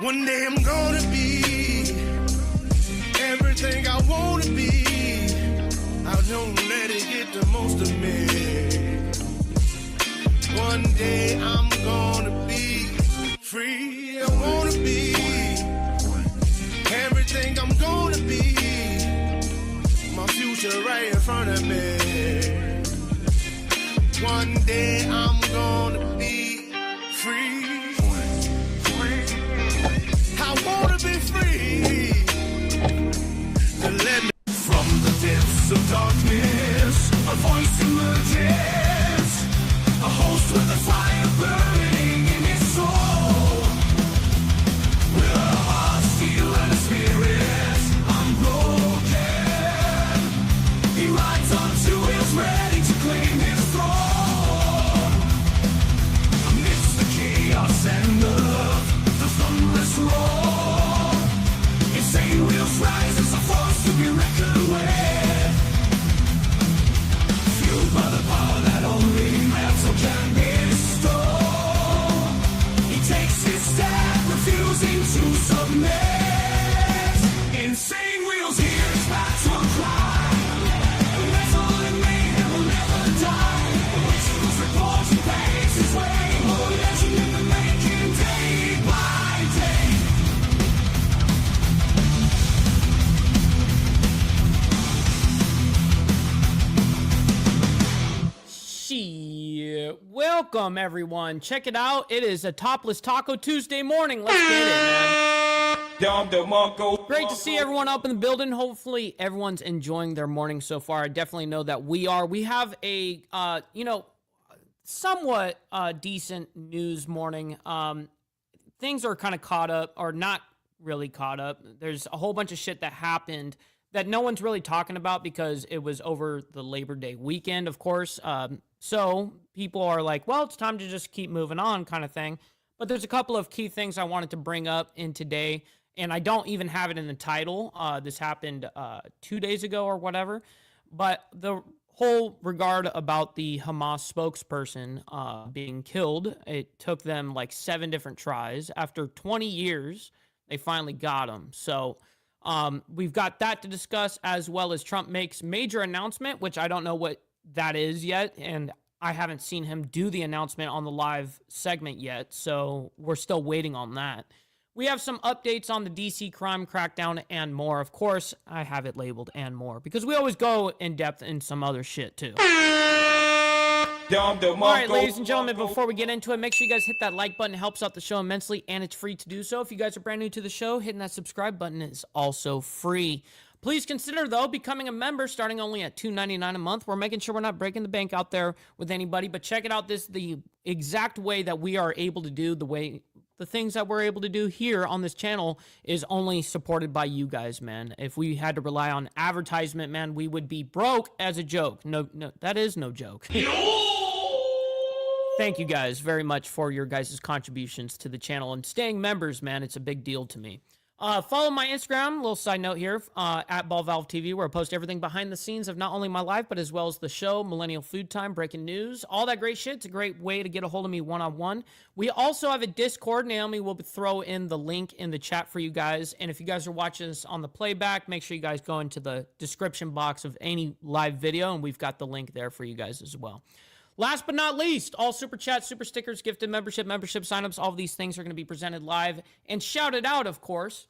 One day I'm gonna be everything I wanna be. I don't let it get the most of me. One day I'm gonna be free. I wanna be everything I'm gonna be. My future right in front of me. One day I'm gonna be free. I wanna be free. To let me from the depths of darkness, a voice emerges, a host with a fire burning in his soul. With a heart, steel, and a spirit unbroken, he rides onto wheels, ready to claim his throne. Amidst the chaos and the thunderous roar, insane wheels rise as a force to be reckoned with. Fueled by the power that only metal can bestow, he takes his stand, refusing to submit. Insane wheels hear his battle cry. Metal and mayhem will never die. Rituals report he paves his way. Oh, legend in the making, day by day. Shit. Welcome, everyone. Check it out. It is a Topless Taco Tuesday morning. Let's get it, man. Great to see everyone up in the building. Hopefully, everyone's enjoying their morning so far. I definitely know that we are. We have a, somewhat decent news morning. Things are kind of caught up, or not really caught up. There's a whole bunch of shit that happened that no one's really talking about because it was over the Labor Day weekend, of course. So people are like, well, it's time to just keep moving on kind of thing. But there's a couple of key things I wanted to bring up in today, and I don't even have it in the title. This happened 2 days ago or whatever. But the whole regard about the Hamas spokesperson being killed, it took them like 7 different tries. After 20 years, they finally got him. So we've got that to discuss, as well as Trump makes major announcement, which I don't know what that is yet, and I haven't seen him do the announcement on the live segment yet, so we're still waiting on that. We have some updates on the DC crime crackdown and more. Of course, I have it labeled and more, because we always go in depth in some other shit too. All right, ladies and gentlemen, before we get into it, make sure you guys hit that like button. It helps out the show immensely, and it's free to do so. If you guys are brand new to the show, hitting that subscribe button is also free. Please consider, though, becoming a member starting only at $2.99 a month. We're making sure we're not breaking the bank out there with anybody, but check it out. This is the exact way that we are able to do the things that we're able to do here on this channel is only supported by you guys, man. If we had to rely on advertisement, man, we would be broke as a joke. No, that is no joke. Thank you guys very much for your guys' contributions to the channel and staying members, man. It's a big deal to me. Follow my Instagram, little side note here, at BallValveTV, where I post everything behind the scenes of not only my life, but as well as the show, Millennial Food Time, breaking news, all that great shit. It's a great way to get a hold of me one-on-one. We also have a Discord. Naomi will throw in the link in the chat for you guys. And if you guys are watching this on the playback, make sure you guys go into the description box of any live video, and we've got the link there for you guys as well. Last but not least, all super chats, super stickers, gifted membership signups, all of these things are going to be presented live and shouted out, of course.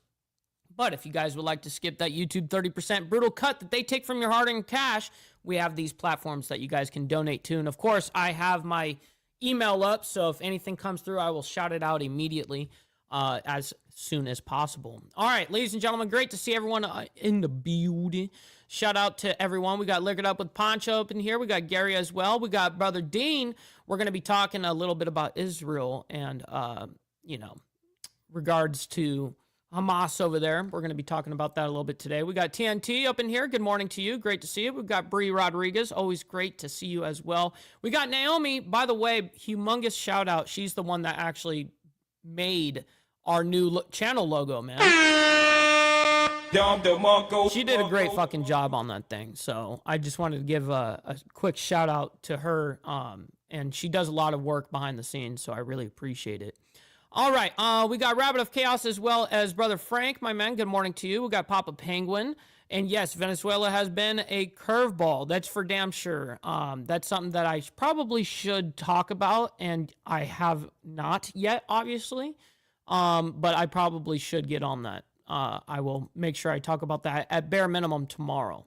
But if you guys would like to skip that YouTube 30% brutal cut that they take from your hard-earned cash, we have these platforms that you guys can donate to. And, of course, I have my email up, so if anything comes through, I will shout it out immediately as soon as possible. All right, ladies and gentlemen, great to see everyone in the building. Shout out to everyone. We got Liquored Up with Poncho up in here. We got Gary as well. We got Brother Dean. We're going to be talking a little bit about Israel and, regards to Hamas over there. We're going to be talking about that a little bit today. We got TNT up in here. Good morning to you. Great to see you. We've got Bree Rodriguez. Always great to see you as well. We got Naomi. By the way, humongous shout out. She's the one that actually made our new channel logo, man. She did a great fucking job on that thing. So I just wanted to give a quick shout out to her. And she does a lot of work behind the scenes, so I really appreciate it. All right. We got Rabbit of Chaos as well as Brother Frank, my man. Good morning to you. We got Papa Penguin. And yes, Venezuela has been a curveball. That's for damn sure. That's something that I probably should talk about, and I have not yet, obviously. But I probably should get on that. I will make sure I talk about that at bare minimum tomorrow.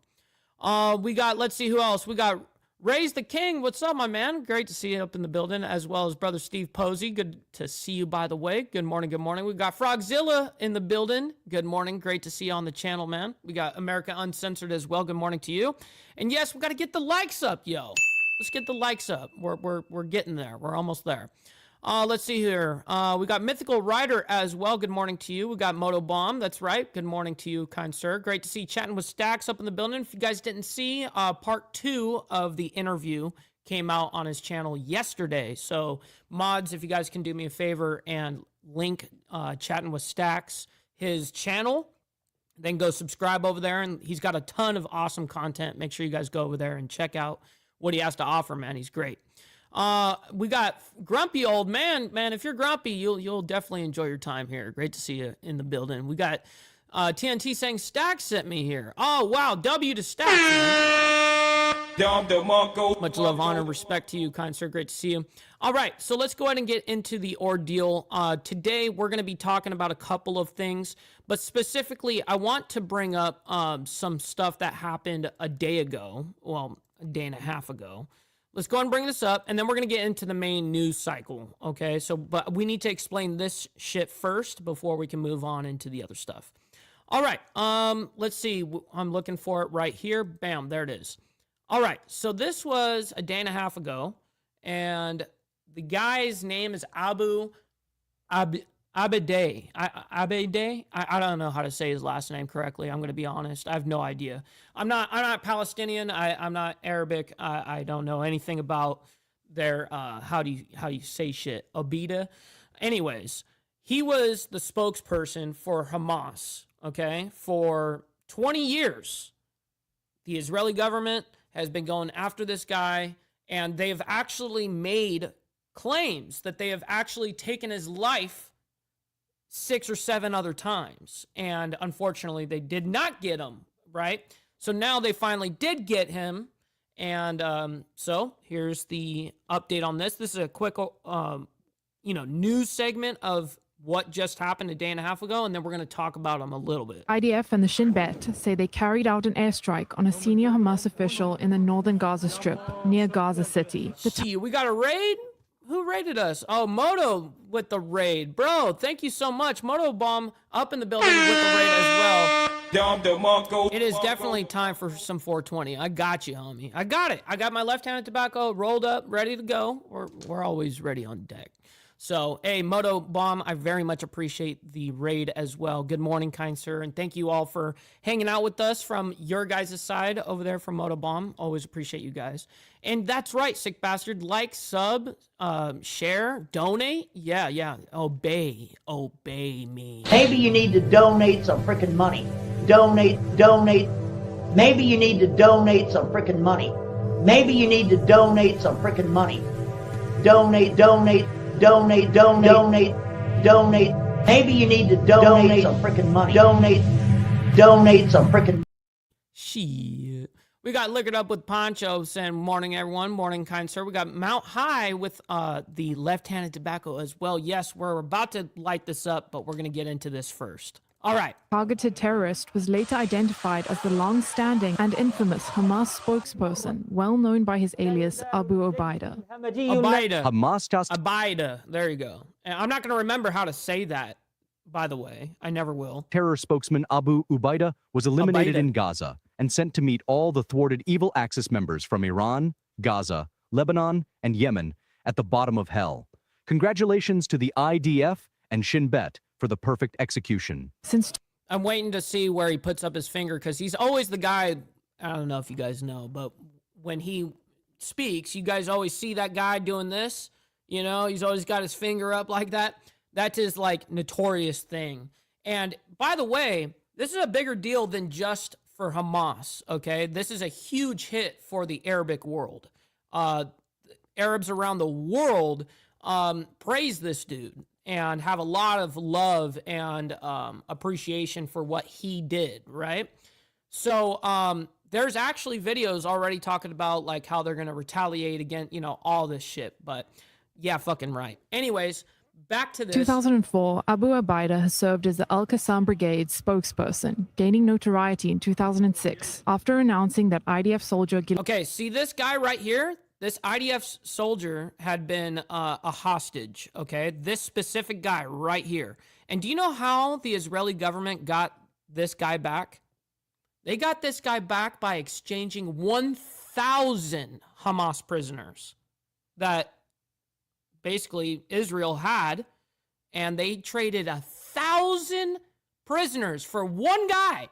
We got, let's see who else. We got Raise the King. What's up, my man? Great to see you up in the building, as well as Brother Steve Posey. Good to see you, by the way. Good morning, good morning. We got Frogzilla in the building. Good morning. Great to see you on the channel, man. We got America Uncensored as well. Good morning to you. And yes, we got to get the likes up, yo. Let's get the likes up. We're getting there. We're almost there. Let's see here. We got Mythical Rider as well. Good morning to you. We got Moto Bomb. That's right. Good morning to you, kind sir. Great to see Chatting with Stacks up in the building. If you guys didn't see, part 2 of the interview came out on his channel yesterday. So, mods, if you guys can do me a favor and link Chatting with Stacks, his channel, then go subscribe over there. And he's got a ton of awesome content. Make sure you guys go over there and check out what he has to offer, man. He's great. We got Grumpy Old Man. Man, if you're grumpy, you'll definitely enjoy your time here. Great to see you in the building. We got TNT saying Stacks sent me here. Oh, wow. W to Stacks, man. Much love, honor, respect to you, kind sir. Great to see you. All right, so let's go ahead and get into the ordeal. Today, we're going to be talking about a couple of things, but specifically, I want to bring up some stuff that happened a day ago. Well, a day and a half ago. Let's go ahead and bring this up, and then we're going to get into the main news cycle, okay? So, but we need to explain this shit first before we can move on into the other stuff. All right, let's see. I'm looking for it right here. Bam, there it is. All right, so this was a day and a half ago, and the guy's name is Abede. I don't know how to say his last name correctly. I'm going to be honest. I have no idea. I'm not Palestinian. I'm not Arabic. I don't know anything about their how do you say shit. Obida. Anyways, he was the spokesperson for Hamas, okay? For 20 years. The Israeli government has been going after this guy, and they've actually made claims that they have actually taken his life 6 or 7 other times. And unfortunately, they did not get him, right? So now they finally did get him. And so here's the update on this. This is a quick, news segment of what just happened a day and a half ago, and then we're going to talk about them a little bit. IDF and the Shin Bet say they carried out an airstrike on a senior Hamas official in the northern Gaza Strip near Gaza City. We got a raid? Who raided us? Oh, Moto with the raid. Bro, thank you so much. Moto Bomb up in the building with the raid as well. It is definitely time for some 420. I got you, homie. I got it. I got my left-handed tobacco rolled up, ready to go. We're always ready on deck. So, hey, Moto Bomb, I very much appreciate the raid as well. Good morning, kind sir, and thank you all for hanging out with us from your guys' side over there from Moto Bomb. Always appreciate you guys. And that's right, sick bastard. Like, sub, share, donate. Yeah. Obey me. Maybe you need to donate some freaking money. Donate. Maybe you need to donate some freaking money. Maybe you need to donate some freaking money. Donate. Maybe you need to donate some freaking money. Donate some freaking. Shit. We got Liquored Up with Poncho saying, morning, everyone. Morning, kind sir. We got Mount High with the left-handed tobacco as well. Yes, we're about to light this up, but we're going to get into this first. All right. Targeted terrorist was later identified as the long-standing and infamous Hamas spokesperson, well known by his alias Abu Obaida. Abaida. There you go. And I'm not going to remember how to say that, by the way. I never will. Terror spokesman Abu Ubaida was eliminated in Gaza and sent to meet all the thwarted Evil Axis members from Iran, Gaza, Lebanon, and Yemen at the bottom of hell. Congratulations to the IDF and Shin Bet for the perfect execution. I'm waiting to see where he puts up his finger, because he's always the guy, I don't know if you guys know, but when he speaks, you guys always see that guy doing this. You know, he's always got his finger up like that. That's his, like, notorious thing. And, by the way, this is a bigger deal than just for Hamas, okay? This is a huge hit for the Arabic world. Arabs around the world praise this dude. and have a lot of love and appreciation for what he did, right? So there's actually videos already talking about like how they're going to retaliate against, all this shit. But yeah, fucking right. Anyways, back to this. 2004, Abu Ubaidah has served as the Al-Qassam Brigade's spokesperson, gaining notoriety in 2006 after announcing that IDF soldier... Okay, see this guy right here? This IDF soldier had been a hostage, okay? This specific guy right here. And do you know how the Israeli government got this guy back? They got this guy back by exchanging 1,000 Hamas prisoners that basically Israel had, and they traded 1,000 prisoners for one guy.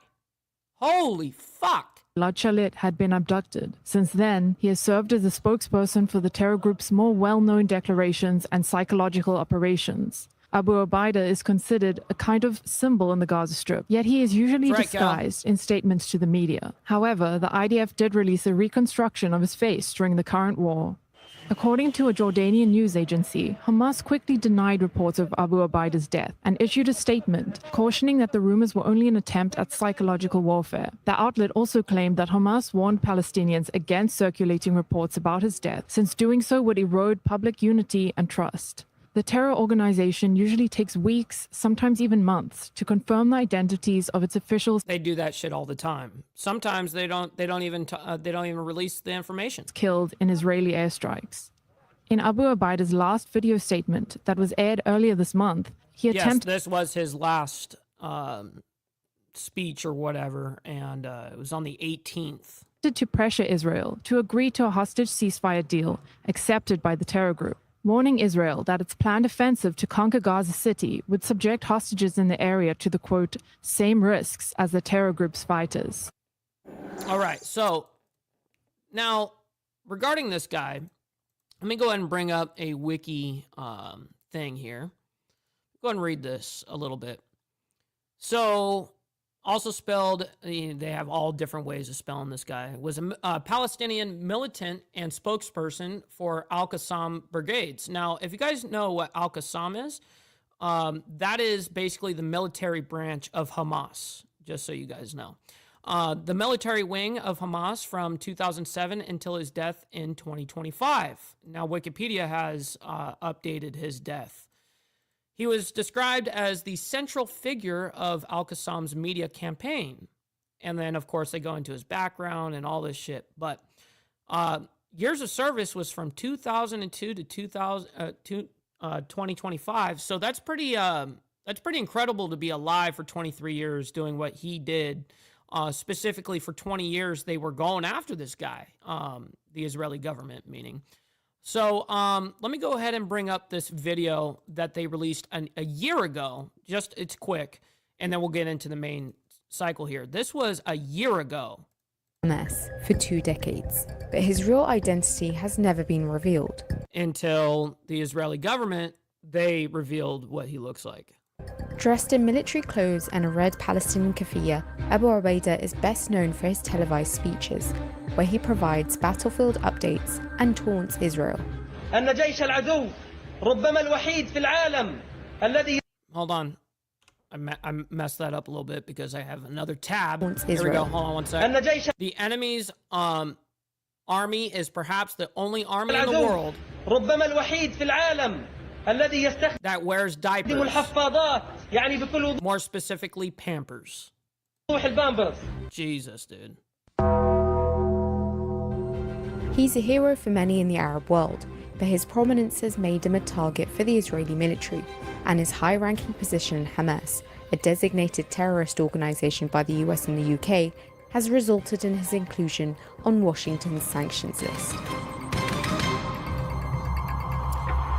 Holy fuck. Gilad Shalit had been abducted. Since then, he has served as a spokesperson for the terror group's more well-known declarations and psychological operations. Abu Ubaidah is considered a kind of symbol in the Gaza Strip, yet he is usually disguised in statements to the media. However, the IDF did release a reconstruction of his face during the current war. According to a Jordanian news agency, Hamas quickly denied reports of Abu Ubaidah's death and issued a statement cautioning that the rumors were only an attempt at psychological warfare. The outlet also claimed that Hamas warned Palestinians against circulating reports about his death, since doing so would erode public unity and trust. The terror organization usually takes weeks, sometimes even months, to confirm the identities of its officials. They do that shit all the time. Sometimes they don't even release the information. Killed in Israeli airstrikes. In Abu Ubaidah's last video statement that was aired earlier this month, he attempted... Yes, this was his last speech or whatever, and it was on the 18th. ...to pressure Israel to agree to a hostage ceasefire deal accepted by the terror group, warning Israel that its planned offensive to conquer Gaza City would subject hostages in the area to the, quote, same risks as the terror group's fighters. All right, so now regarding this guy, let me go ahead and bring up a wiki thing here. Go ahead and read this a little bit. So, also spelled, they have all different ways of spelling this guy, was a Palestinian militant and spokesperson for Al-Qassam brigades. Now, if you guys know what Al-Qassam is, that is basically the military branch of Hamas, just so you guys know. The military wing of Hamas from 2007 until his death in 2025. Now, Wikipedia has updated his death. He was described as the central figure of Al-Qassam's media campaign. And then, of course, they go into his background and all this shit. But years of service was from 2002 to 2025. So that's pretty incredible to be alive for 23 years doing what he did. Specifically for 20 years, they were going after this guy, the Israeli government, meaning. So let me go ahead and bring up this video that they released a year ago. It's quick, and then we'll get into the main cycle here. This was a year ago. For 2 decades, but his real identity has never been revealed. Until the Israeli government, they revealed what he looks like. Dressed in military clothes and a red Palestinian keffiyeh, Abu Ubaidah is best known for his televised speeches, where he provides battlefield updates and taunts Israel. Hold on. I messed that up a little bit because I have another tab. Taunts Here we Israel. go. Hold on one second. The enemy's army is perhaps the only army in the world that wears diapers. More specifically, Pampers. Jesus, dude. He's a hero for many in the Arab world, but his prominence has made him a target for the Israeli military, and his high-ranking position in Hamas, a designated terrorist organization by the US and the UK, has resulted in his inclusion on Washington's sanctions list.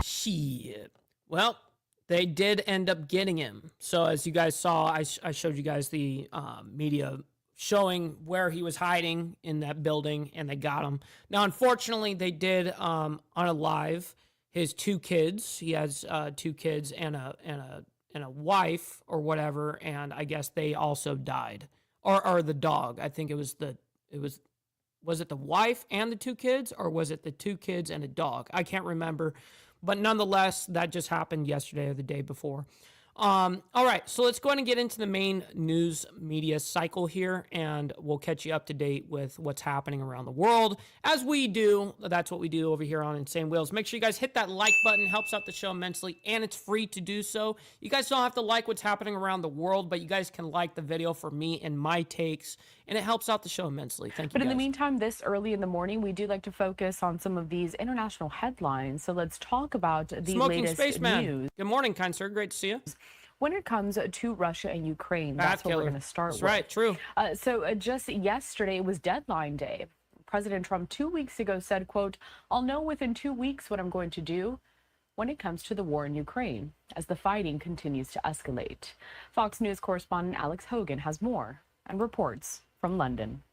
Shit. Well, they did end up getting him. So as you guys saw, I showed you guys the media showing where he was hiding in that building, and they got him. Now, unfortunately, they did unalive his 2 kids. He has 2 kids and a wife or whatever, and I guess they also died. Or the dog. I think was it the wife and the 2 kids, or was it the 2 kids and a dog? I can't remember. But nonetheless, that just happened yesterday or the day before. All right, so let's go ahead and get into the main news media cycle here, and we'll catch you up to date with what's happening around the world. As we do, that's what we do over here on Insane Wheels. Make sure you guys hit that like button, helps out the show immensely, and it's free to do so. You guys don't have to like what's happening around the world, but you guys can like the video for me and my takes, and it helps out the show immensely. Thank you, But in guys. the meantime, this early in the morning, we do like to focus on some of these international headlines. So let's talk about the Smoking latest Spaceman. news. Good morning, kind sir. Great to see you. When it comes to Russia and Ukraine, that's what we're going to start That's with. right, true. So just yesterday, it was deadline day. President Trump 2 weeks ago said, quote, "I'll know within 2 weeks what I'm going to do when it comes to the war in Ukraine, as the fighting continues to escalate." Fox News correspondent Alex Hogan has more and reports from London.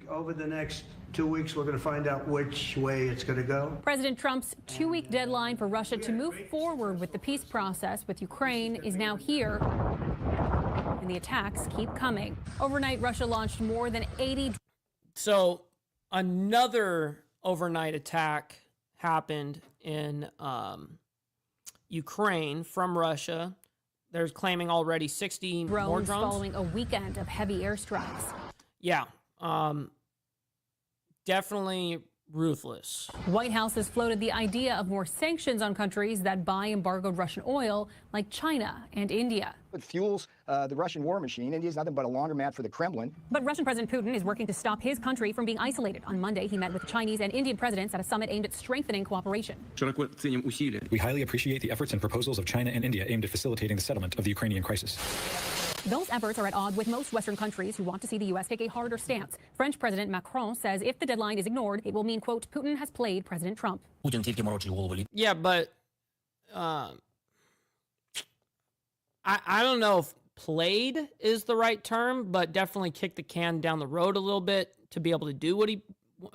Over the next 2 weeks, we're going to find out which way it's going to go. President Trump's 2-week deadline for Russia to move forward with the peace process with Ukraine is now here, and the attacks keep coming. Overnight, Russia launched more than 80. So another overnight attack happened in Ukraine from Russia. They're claiming already 60 more drones drones. following a weekend of heavy airstrikes. Yeah. Definitely ruthless. White House has floated the idea of more sanctions on countries that buy embargoed Russian oil, like China and India. It fuels the Russian war machine. India is nothing but a laundromat for the Kremlin. But Russian President Putin is working to stop his country from being isolated. On Monday, he met with Chinese and Indian presidents at a summit aimed at strengthening cooperation. We highly appreciate the efforts and proposals of China and India aimed at facilitating the settlement of the Ukrainian crisis. Those efforts are at odds with most Western countries who want to see the U.S. take a harder stance. French President Macron says if the deadline is ignored, it will mean, quote, Putin has played President Trump. Yeah, but I don't know if played is the right term, but definitely kicked the can down the road a little bit to be able to do what he.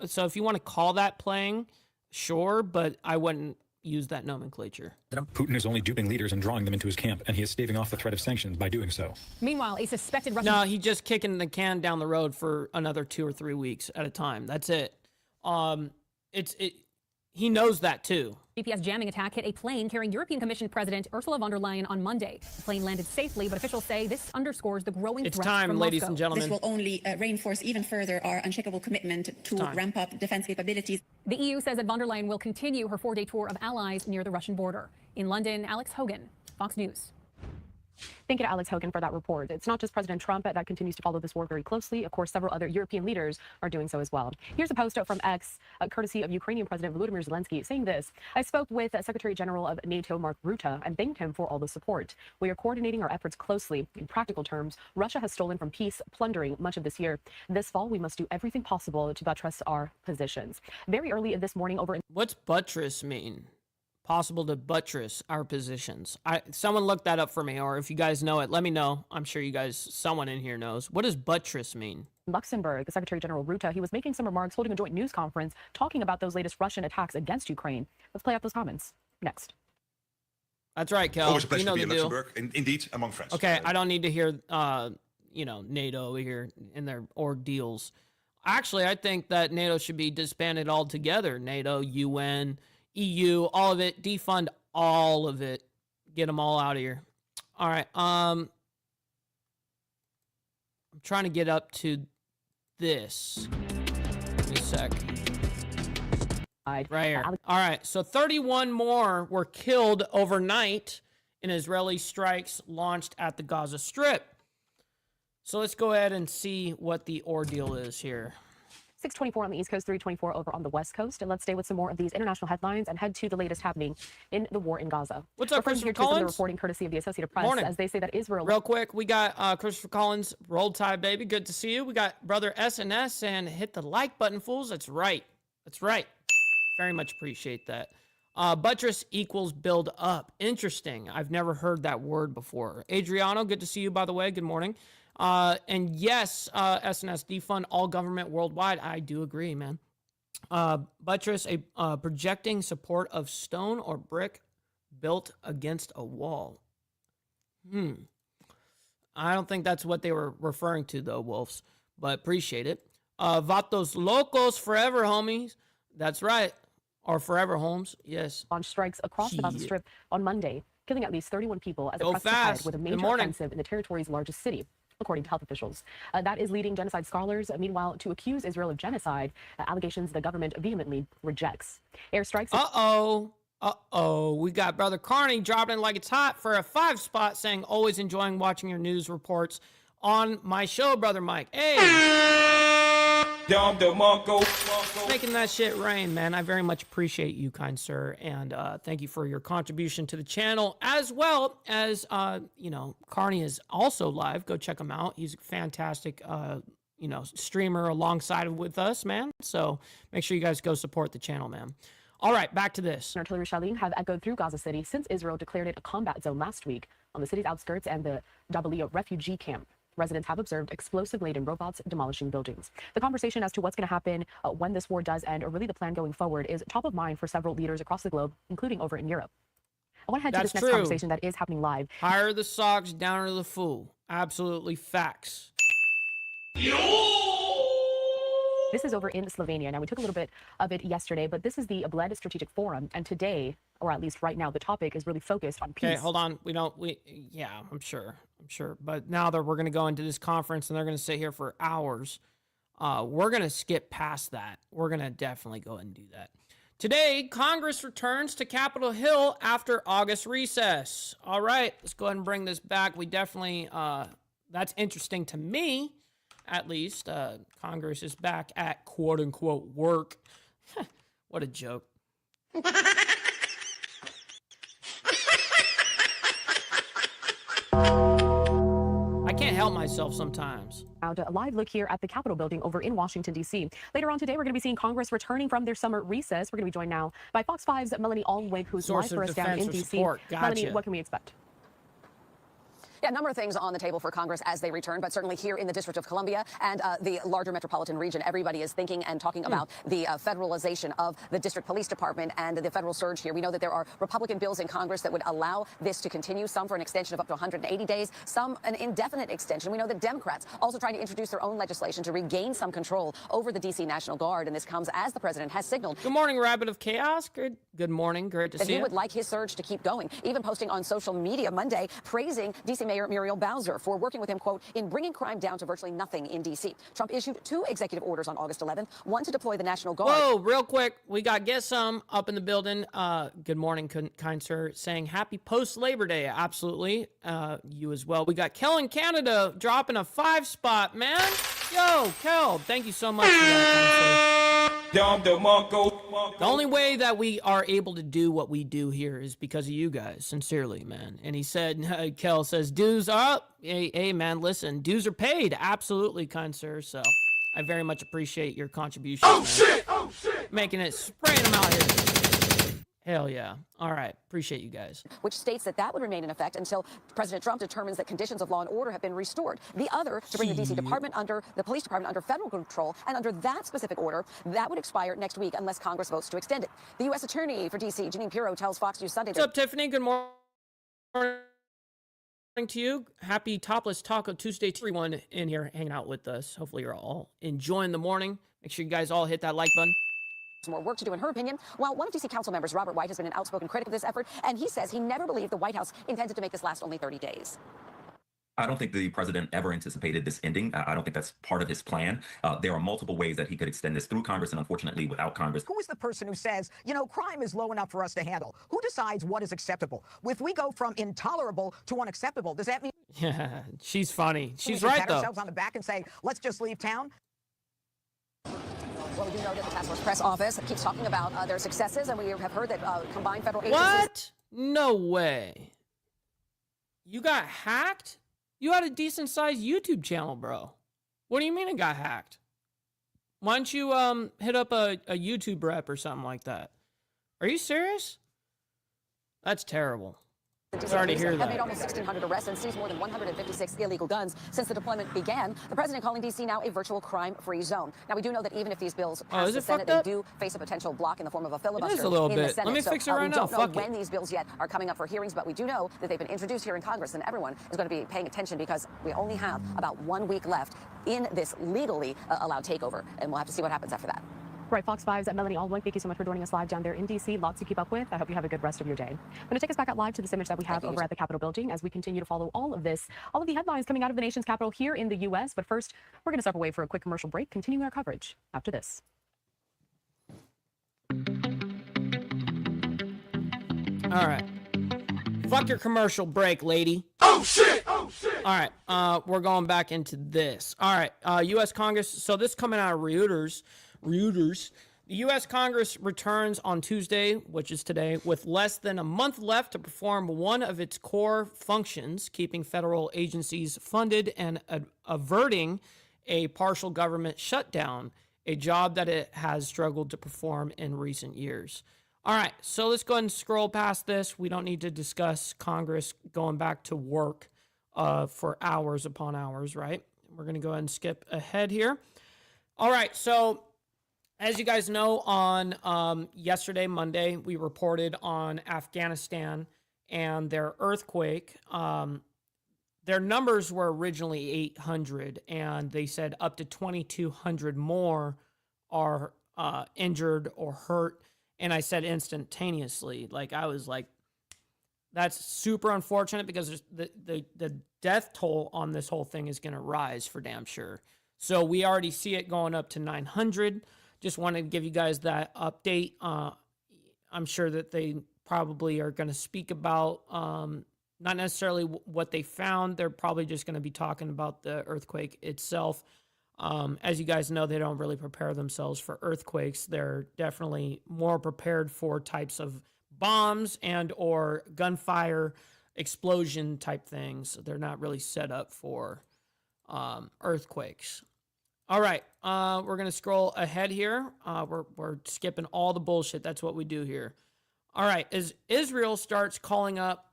So if you want to call that playing, sure, but I wouldn't use that nomenclature. Putin is only duping leaders and drawing them into his camp, and he is staving off the threat of sanctions by doing so. Meanwhile, a suspected Russian... No, he's just kicking the can down the road for another 2 or 3 weeks at a time. That's it. He knows that too. GPS jamming attack hit a plane carrying European Commission President Ursula von der Leyen on Monday. The plane landed safely, but officials say this underscores the growing threat time, from ladies Moscow. and gentlemen. This will only reinforce even further our unshakable commitment to ramp up defense capabilities. The EU says that von der Leyen will continue her 4-day tour of allies near the Russian border. In London, Alex Hogan, Fox News. Thank you to Alex Hogan for that report. It's not just President Trump that continues to follow this war very closely. Of course, several other European leaders are doing so as well. Here's a post from X, courtesy of Ukrainian President Volodymyr Zelensky, saying this: "I spoke with Secretary General of NATO Mark Rutte and thanked him for all the support. We are coordinating our efforts closely. In practical terms, Russia has stolen from peace, plundering much of this year. This fall, we must do everything possible to buttress our positions." Very early this morning over in... What's buttress mean? Possible to buttress our positions. Someone look that up for me, or if you guys know it, let me know. I'm sure you guys, someone in here knows. What does buttress mean? Luxembourg, the Secretary General Rutte, he was making some remarks, holding a joint news conference, talking about those latest Russian attacks against Ukraine. Let's play out those comments next. That's right, Kel. Always a pleasure You know to be the in deal. Luxembourg, indeed, among friends. Okay, I don't need to hear, NATO over here in their ordeals. Actually, I think that NATO should be disbanded altogether. NATO, UN, EU, all of it, defund all of it. Get them all out of here. All right. I'm trying to get up to this. Give me a sec. Right here. All right. So 31 more were killed overnight in Israeli strikes launched at the Gaza Strip. So let's go ahead and see what the ordeal is here. 6:24 on the East Coast, 3:24 over on the West Coast. And let's stay with some more of these international headlines and head to the latest happening in the war in Gaza. What's up, Christopher Here to some of the Collins? reporting courtesy of the Associated Press, Morning. as they say that Israel... Real quick, we got Christopher Collins, Roll Tide, baby. Good to see you. We got brother SNS, and hit the like button, fools. That's right. That's right. Very much appreciate that. Buttress equals build up. Interesting. I've never heard that word before. Adriano, good to see you, by the way. Good morning. And yes, SNS, defund all government worldwide. I do agree, man. Buttress, a projecting support of stone or brick built against a wall. I don't think that's what they were referring to, though, Wolves, but appreciate it. Vatos locos forever, homies. That's right. Or forever homes. Yes. Launched strikes across the Gaza Strip on Monday, killing at least 31 people as it Go presses ahead fast. with a Good major morning. offensive in the territory's largest city, according to health officials. That is leading genocide scholars, meanwhile, to accuse Israel of genocide, allegations the government vehemently rejects. Airstrikes. We got Brother Carney dropping like it's hot for a 5 spot saying, always enjoying watching your news reports on my show, Brother Mike. Hey! Making that shit rain, man. I very much appreciate you, kind sir. And thank you for your contribution to the channel, as well as, Carney is also live. Go check him out. He's a fantastic, streamer alongside with us, man. So make sure you guys go support the channel, man. All right, back to this. Artillery shelling have echoed through Gaza City since Israel declared it a combat zone last week on the city's outskirts and the Jabalia refugee camp. Residents have observed explosive-laden robots demolishing buildings. The conversation as to what's going to happen when this war does end, or really the plan going forward, is top of mind for several leaders across the globe, including over in Europe. I want to head to this next conversation that is happening live. Higher the socks, downer the fool. Absolutely facts. This is over in Slovenia. Now, we took a little bit of it yesterday, but this is the Bled Strategic Forum. And today, or at least right now, the topic is really focused on peace. Okay, hold on. Yeah, I'm sure. But now that we're going to go into this conference and they're going to sit here for hours, we're going to skip past that. We're going to definitely go ahead and do that. Today, Congress returns to Capitol Hill after August recess. All right, let's go ahead and bring this back. We definitely, that's interesting to me. At least, Congress is back at quote-unquote work. What a joke. I can't help myself sometimes. A live look here at the Capitol building over in Washington, D.C. Later on today, we're going to be seeing Congress returning from their summer recess. We're going to be joined now by Fox 5's Melanie Alwig, who's live for us down in D.C. Melanie, what can we expect? Yeah, a number of things on the table for Congress as they return, but certainly here in the District of Columbia and the larger metropolitan region, everybody is thinking and talking about the federalization of the District Police Department and the federal surge here. We know that there are Republican bills in Congress that would allow this to continue, some for an extension of up to 180 days, some an indefinite extension. We know that Democrats also trying to introduce their own legislation to regain some control over the D.C. National Guard, and this comes as the president has signaled. Good morning, Rabbit of Chaos. Good morning. Great to see you. That he would like his surge to keep going, even posting on social media Monday praising D.C. Mayor Muriel Bowser for working with him, quote, in bringing crime down to virtually nothing in D.C. Trump issued 2 executive orders on August 11th, one to deploy the National Guard. Whoa, real quick. We got Get Some up in the building. Good morning, kind sir, saying happy post-Labor Day. Absolutely. You as well. We got Kel in Canada dropping a 5 spot, man. Yo, Kel, thank you so much for that, The only way that we are able to do what we do here is because of you guys, sincerely, man. And he said, Kel says, dues are up. Hey, man, listen, dues are paid. Absolutely, kind sir. So I very much appreciate your contribution. Oh, shit! Making it, spraying them out here. Hell yeah. All right. Appreciate you guys. Which states that would remain in effect until President Trump determines that conditions of law and order have been restored. The other, to bring the D.C. Department under, the police department under federal control, and under that specific order, that would expire next week unless Congress votes to extend it. The U.S. Attorney for D.C., Jeanine Pirro, tells Fox News Sunday. What's up, Tiffany? Good morning to you. Happy Topless Taco Tuesday to everyone in here hanging out with us. Hopefully you're all enjoying the morning. Make sure you guys all hit that like button. Some more work to do in her opinion. While one of D.C. council members, Robert White, has been an outspoken critic of this effort, and he says he never believed the White House intended to make this last only 30 days. I don't think the president ever anticipated this ending. I don't think that's part of his plan. There are multiple ways that he could extend this through Congress and unfortunately without Congress. Who is the person who says, crime is low enough for us to handle? Who decides what is acceptable? If we go from intolerable to unacceptable, does that mean... Yeah, she's funny. She's we right, pat though. ourselves on the back and say, let's just leave town? Well, we do know that the Task Force Press Office keeps talking about their successes, and we have heard that combined federal agencies... What? No way. You got hacked? You had a decent-sized YouTube channel, bro. What do you mean it got hacked? Why don't you hit up a YouTube rep or something like that? Are you serious? That's terrible. Sorry to hear that. Have made almost 1,600 arrests and seized more than 156 illegal guns since the deployment began. The president calling D.C. now a virtual crime-free zone. Now, we do know that even if these bills pass the Senate, they do face a potential block in the form of a filibuster. It is a little in bit. The Senate. Let me fix it right now. We don't know when these bills yet are coming up for hearings, but we do know that they've been introduced here in Congress, and everyone is going to be paying attention because we only have about 1 week left in this legally allowed takeover, and we'll have to see what happens after that. Right, Fox 5's Melanie Aldwin, thank you so much for joining us live down there in D.C. Lots to keep up with. I hope you have a good rest of your day. I'm going to take us back out live to this image that we have over at the Capitol building as we continue to follow all of the headlines coming out of the nation's capital here in the U.S. But first, we're going to step away for a quick commercial break, continuing our coverage after this. All right. Fuck your commercial break, lady. Oh shit! Oh shit! All right, we're going back into this. All right, U.S. Congress. So this coming out of Reuters. The U.S. Congress returns on Tuesday, which is today, with less than a month left to perform one of its core functions, keeping federal agencies funded and averting a partial government shutdown, a job that it has struggled to perform in recent years. All right, so let's go ahead and scroll past this. We don't need to discuss Congress going back to work for hours upon hours, right? We're going to go ahead and skip ahead here. All right, so as you guys know, on yesterday, Monday, we reported on Afghanistan and their earthquake. Their numbers were originally 800, and they said up to 2,200 more are injured or hurt. And I said instantaneously, like I was like, that's super unfortunate because the death toll on this whole thing is going to rise for damn sure. So we already see it going up to 900. Just wanted to give you guys that update. I'm sure that they probably are going to speak about not necessarily what they found. They're probably just going to be talking about the earthquake itself. As you guys know, they don't really prepare themselves for earthquakes. They're definitely more prepared for types of bombs and or gunfire explosion type things. They're not really set up for earthquakes. All right, we're going to scroll ahead here. We're skipping all the bullshit. That's what we do here. All right, as Israel starts calling up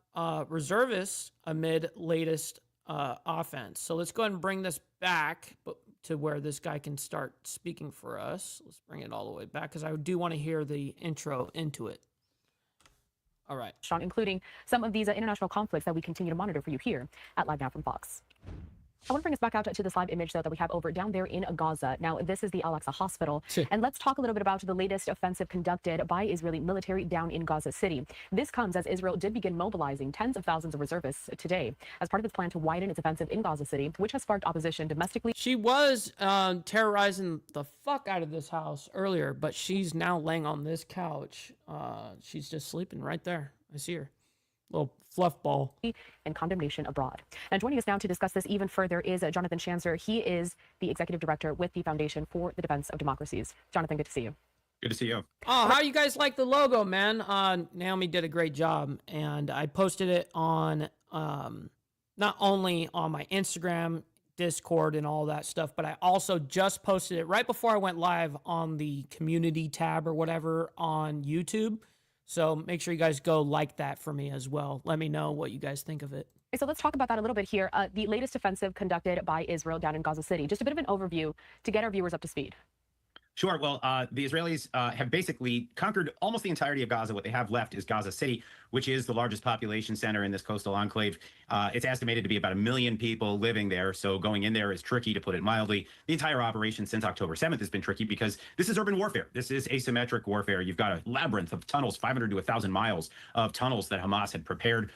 reservists amid latest offense. So let's go ahead and bring this back to where this guy can start speaking for us. Let's bring it all the way back because I do want to hear the intro into it. All right. Sean, including some of these international conflicts that we continue to monitor for you here at Live Now from Fox. I want to bring us back out to this live image, though, that we have over down there in Gaza. Now, this is the Al-Aqsa Hospital. And let's talk a little bit about the latest offensive conducted by Israeli military down in Gaza City. This comes as Israel did begin mobilizing tens of thousands of reservists today as part of its plan to widen its offensive in Gaza City, which has sparked opposition domestically. She was terrorizing the fuck out of this house earlier, but she's now laying on this couch. She's just sleeping right there. I see her. Little fluff ball. And condemnation abroad. And joining us now to discuss this even further is Jonathan Schanzer. He is the executive director with the Foundation for the Defense of Democracies. Jonathan, good to see you. Good to see you. Oh, how you guys like the logo, man? Naomi did a great job, and I posted it on not only on my Instagram, Discord, and all that stuff, but I also just posted it right before I went live on the community tab or whatever on YouTube. So make sure you guys go like that for me as well. Let me know what you guys think of it. So let's talk about that a little bit here. The latest offensive conducted by Israel down in Gaza City. Just a bit of an overview to get our viewers up to speed. Sure. Well, the Israelis have basically conquered almost the entirety of Gaza. What they have left is Gaza City, which is the largest population center in this coastal enclave. It's estimated to be about 1 million people living there. So going in there is tricky, to put it mildly. The entire operation since October 7th has been tricky because this is urban warfare. This is asymmetric warfare. You've got a labyrinth of tunnels, 500 to 1,000 miles of tunnels that Hamas had prepared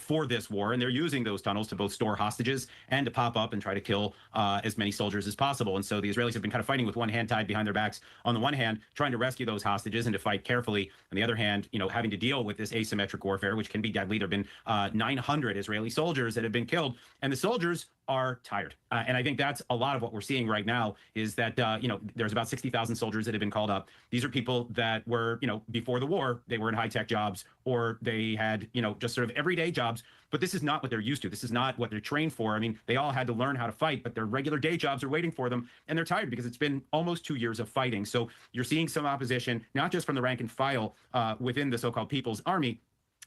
for this war. And they're using those tunnels to both store hostages and to pop up and try to kill as many soldiers as possible. And so the Israelis have been kind of fighting with one hand tied behind their backs. On the one hand, trying to rescue those hostages and to fight carefully. On the other hand, having to deal with this asymmetric warfare, which can be deadly. There have been 900 Israeli soldiers that have been killed, and the soldiers are tired. And I think that's a lot of what we're seeing right now is that, there's about 60,000 soldiers that have been called up. These are people that were, before the war, they were in high-tech jobs or they had, just sort of everyday jobs. But this is not what they're used to. This is not what they're trained for. I mean, they all had to learn how to fight, but their regular day jobs are waiting for them. And they're tired because it's been almost 2 years of fighting. So you're seeing some opposition, not just from the rank and file within the so-called People's Army,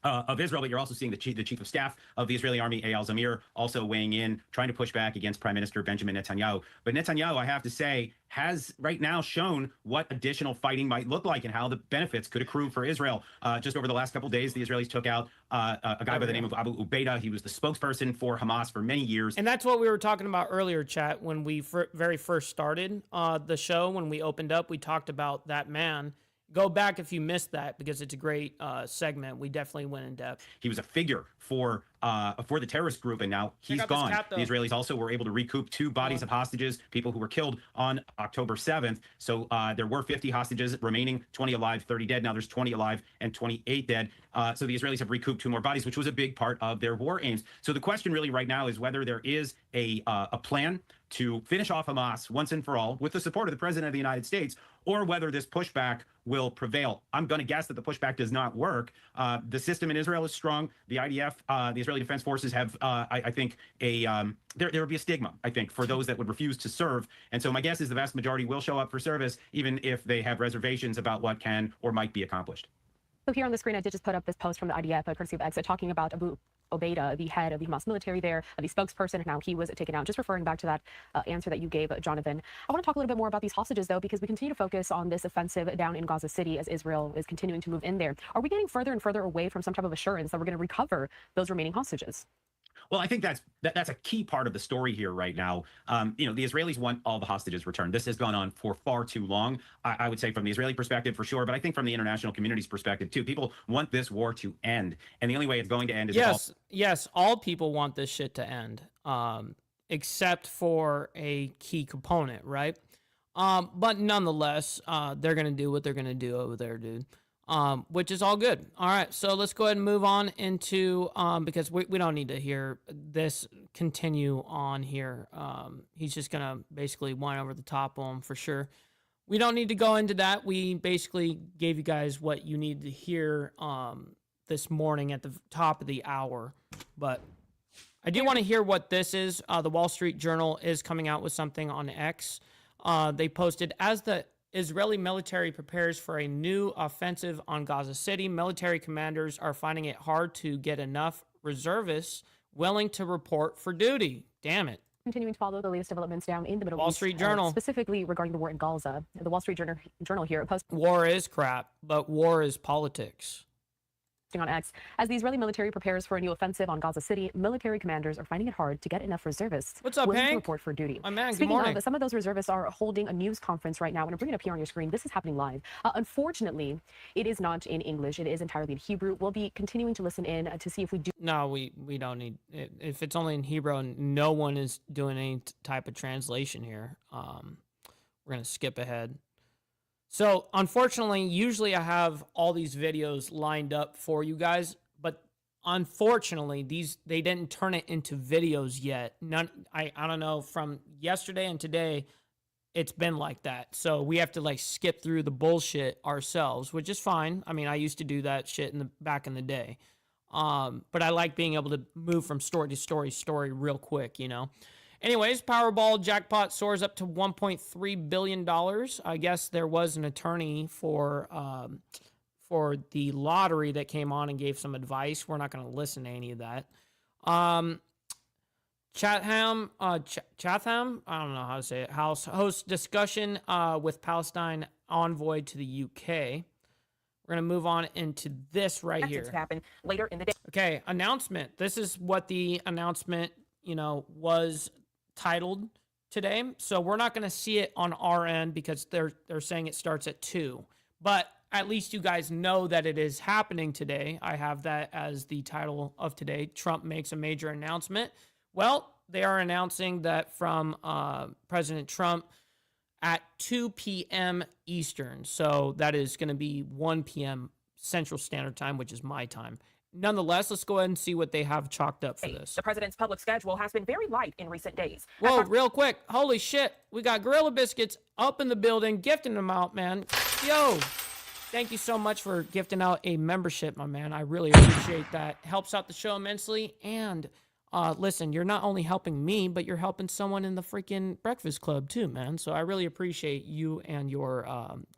of Israel, but you're also seeing the chief of staff of the Israeli army, Eyal Zamir, also weighing in, trying to push back against Prime Minister Benjamin Netanyahu. But Netanyahu, I have to say, has right now shown what additional fighting might look like and how the benefits could accrue for Israel. Just over the last couple of days, the Israelis took out a guy by the name of Abu Ubaidah. He was the spokesperson for Hamas for many years. And that's what we were talking about earlier, chat, when we very first started the show. When we opened up, we talked about that man. Go back if you missed that, because it's a great segment. We definitely went in depth. He was a figure for the terrorist group, and now he's gone. The Israelis also were able to recoup 2 bodies of hostages, people who were killed on October 7th. So there were 50 hostages remaining, 20 alive, 30 dead. Now there's 20 alive and 28 dead. So the Israelis have recouped 2 more bodies, which was a big part of their war aims. So the question really right now is whether there is a plan to finish off Hamas once and for all with the support of the President of the United States, or whether this pushback will prevail. I'm going to guess that the pushback does not work. The system in Israel is strong. The IDF, the Israeli Defense Forces have, I think, there would be a stigma, I think, for those that would refuse to serve. And so my guess is the vast majority will show up for service, even if they have reservations about what can or might be accomplished. So here on the screen, I did just put up this post from the IDF, courtesy of X, talking about Abu Ubaidah, the head of the Hamas military there, the spokesperson, and how he was taken out. Just referring back to that answer that you gave, Jonathan. I want to talk a little bit more about these hostages, though, because we continue to focus on this offensive down in Gaza City as Israel is continuing to move in there. Are we getting further and further away from some type of assurance that we're going to recover those remaining hostages? Well, I think that's a key part of the story here right now. The Israelis want all the hostages returned. This has gone on for far too long. I would say from the Israeli perspective for sure, but I think from the international community's perspective too. People want this war to end, and the only way it's going to end is yes, all people want this shit to end, except for a key component, right? But nonetheless, they're gonna do what they're gonna do over there, dude. Which is all good. All right, so let's go ahead and move on into, because we don't need to hear this continue on here. He's just going to basically whine over the top on him for sure. We don't need to go into that. We basically gave you guys what you need to hear this morning at the top of the hour. But I do want to hear what this is. The Wall Street Journal is coming out with something on X. They posted, as the Israeli military prepares for a new offensive on Gaza City, military commanders are finding it hard to get enough reservists willing to report for duty. Damn it. Continuing to follow the latest developments down in the Middle East. Wall Street Journal. Specifically regarding the war in Gaza. The Wall Street Journal here posted. War is crap, but war is politics. On X, as the Israeli military prepares for a new offensive on Gaza City, military commanders are finding it hard to get enough reservists willing to report for duty. My man, Speaking good morning. of, some of those reservists are holding a news conference right now. I'm going to bring it up here on your screen. This is happening live. Unfortunately, it is not in English. It is entirely in Hebrew. We'll be continuing to listen in to see if we do. No, we don't need it. If it's only in Hebrew and no one is doing any type of translation here, we're going to skip ahead. So, unfortunately, usually I have all these videos lined up for you guys, but unfortunately, they didn't turn it into videos yet. I don't know, from yesterday and today, it's been like that. So, we have to skip through the bullshit ourselves, which is fine. I mean, I used to do that shit back in the day. But I like being able to move from story to story real quick, you know. Anyways, Powerball jackpot soars up to $1.3 billion. I guess there was an attorney for the lottery that came on and gave some advice. We're not going to listen to any of that. Chatham, I don't know how to say it, House hosts discussion with Palestine envoy to the UK. We're going to move on into this right here. Happen later in the day. Okay, announcement. This is what the announcement, was titled today. So we're not going to see it on our end because they're saying it starts at 2. But at least you guys know that it is happening today. I have that as the title of today. Trump makes a major announcement. Well, they are announcing that from President Trump at 2 p.m. Eastern. So that is going to be 1 p.m. Central Standard Time, which is my time. Nonetheless, let's go ahead and see what they have chalked up for this. The president's public schedule has been very light in recent days. Whoa, real quick. Holy shit. We got Gorilla Biscuits up in the building, gifting them out, man. Yo, thank you so much for gifting out a membership, my man. I really appreciate that. Helps out the show immensely. And listen, you're not only helping me, but you're helping someone in the freaking Breakfast Club too, man. So I really appreciate you and your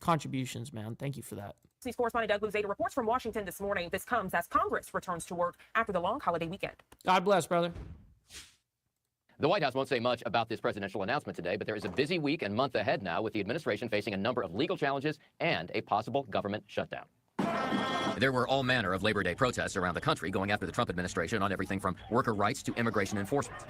contributions, man. Thank you for that. News correspondent Doug Luzada reports from Washington this morning. This comes as Congress returns to work after the long holiday weekend. God bless, brother. The White House won't say much about this presidential announcement today, but there is a busy week and month ahead now with the administration facing a number of legal challenges and a possible government shutdown. There were all manner of Labor Day protests around the country going after the Trump administration on everything from worker rights to immigration enforcement.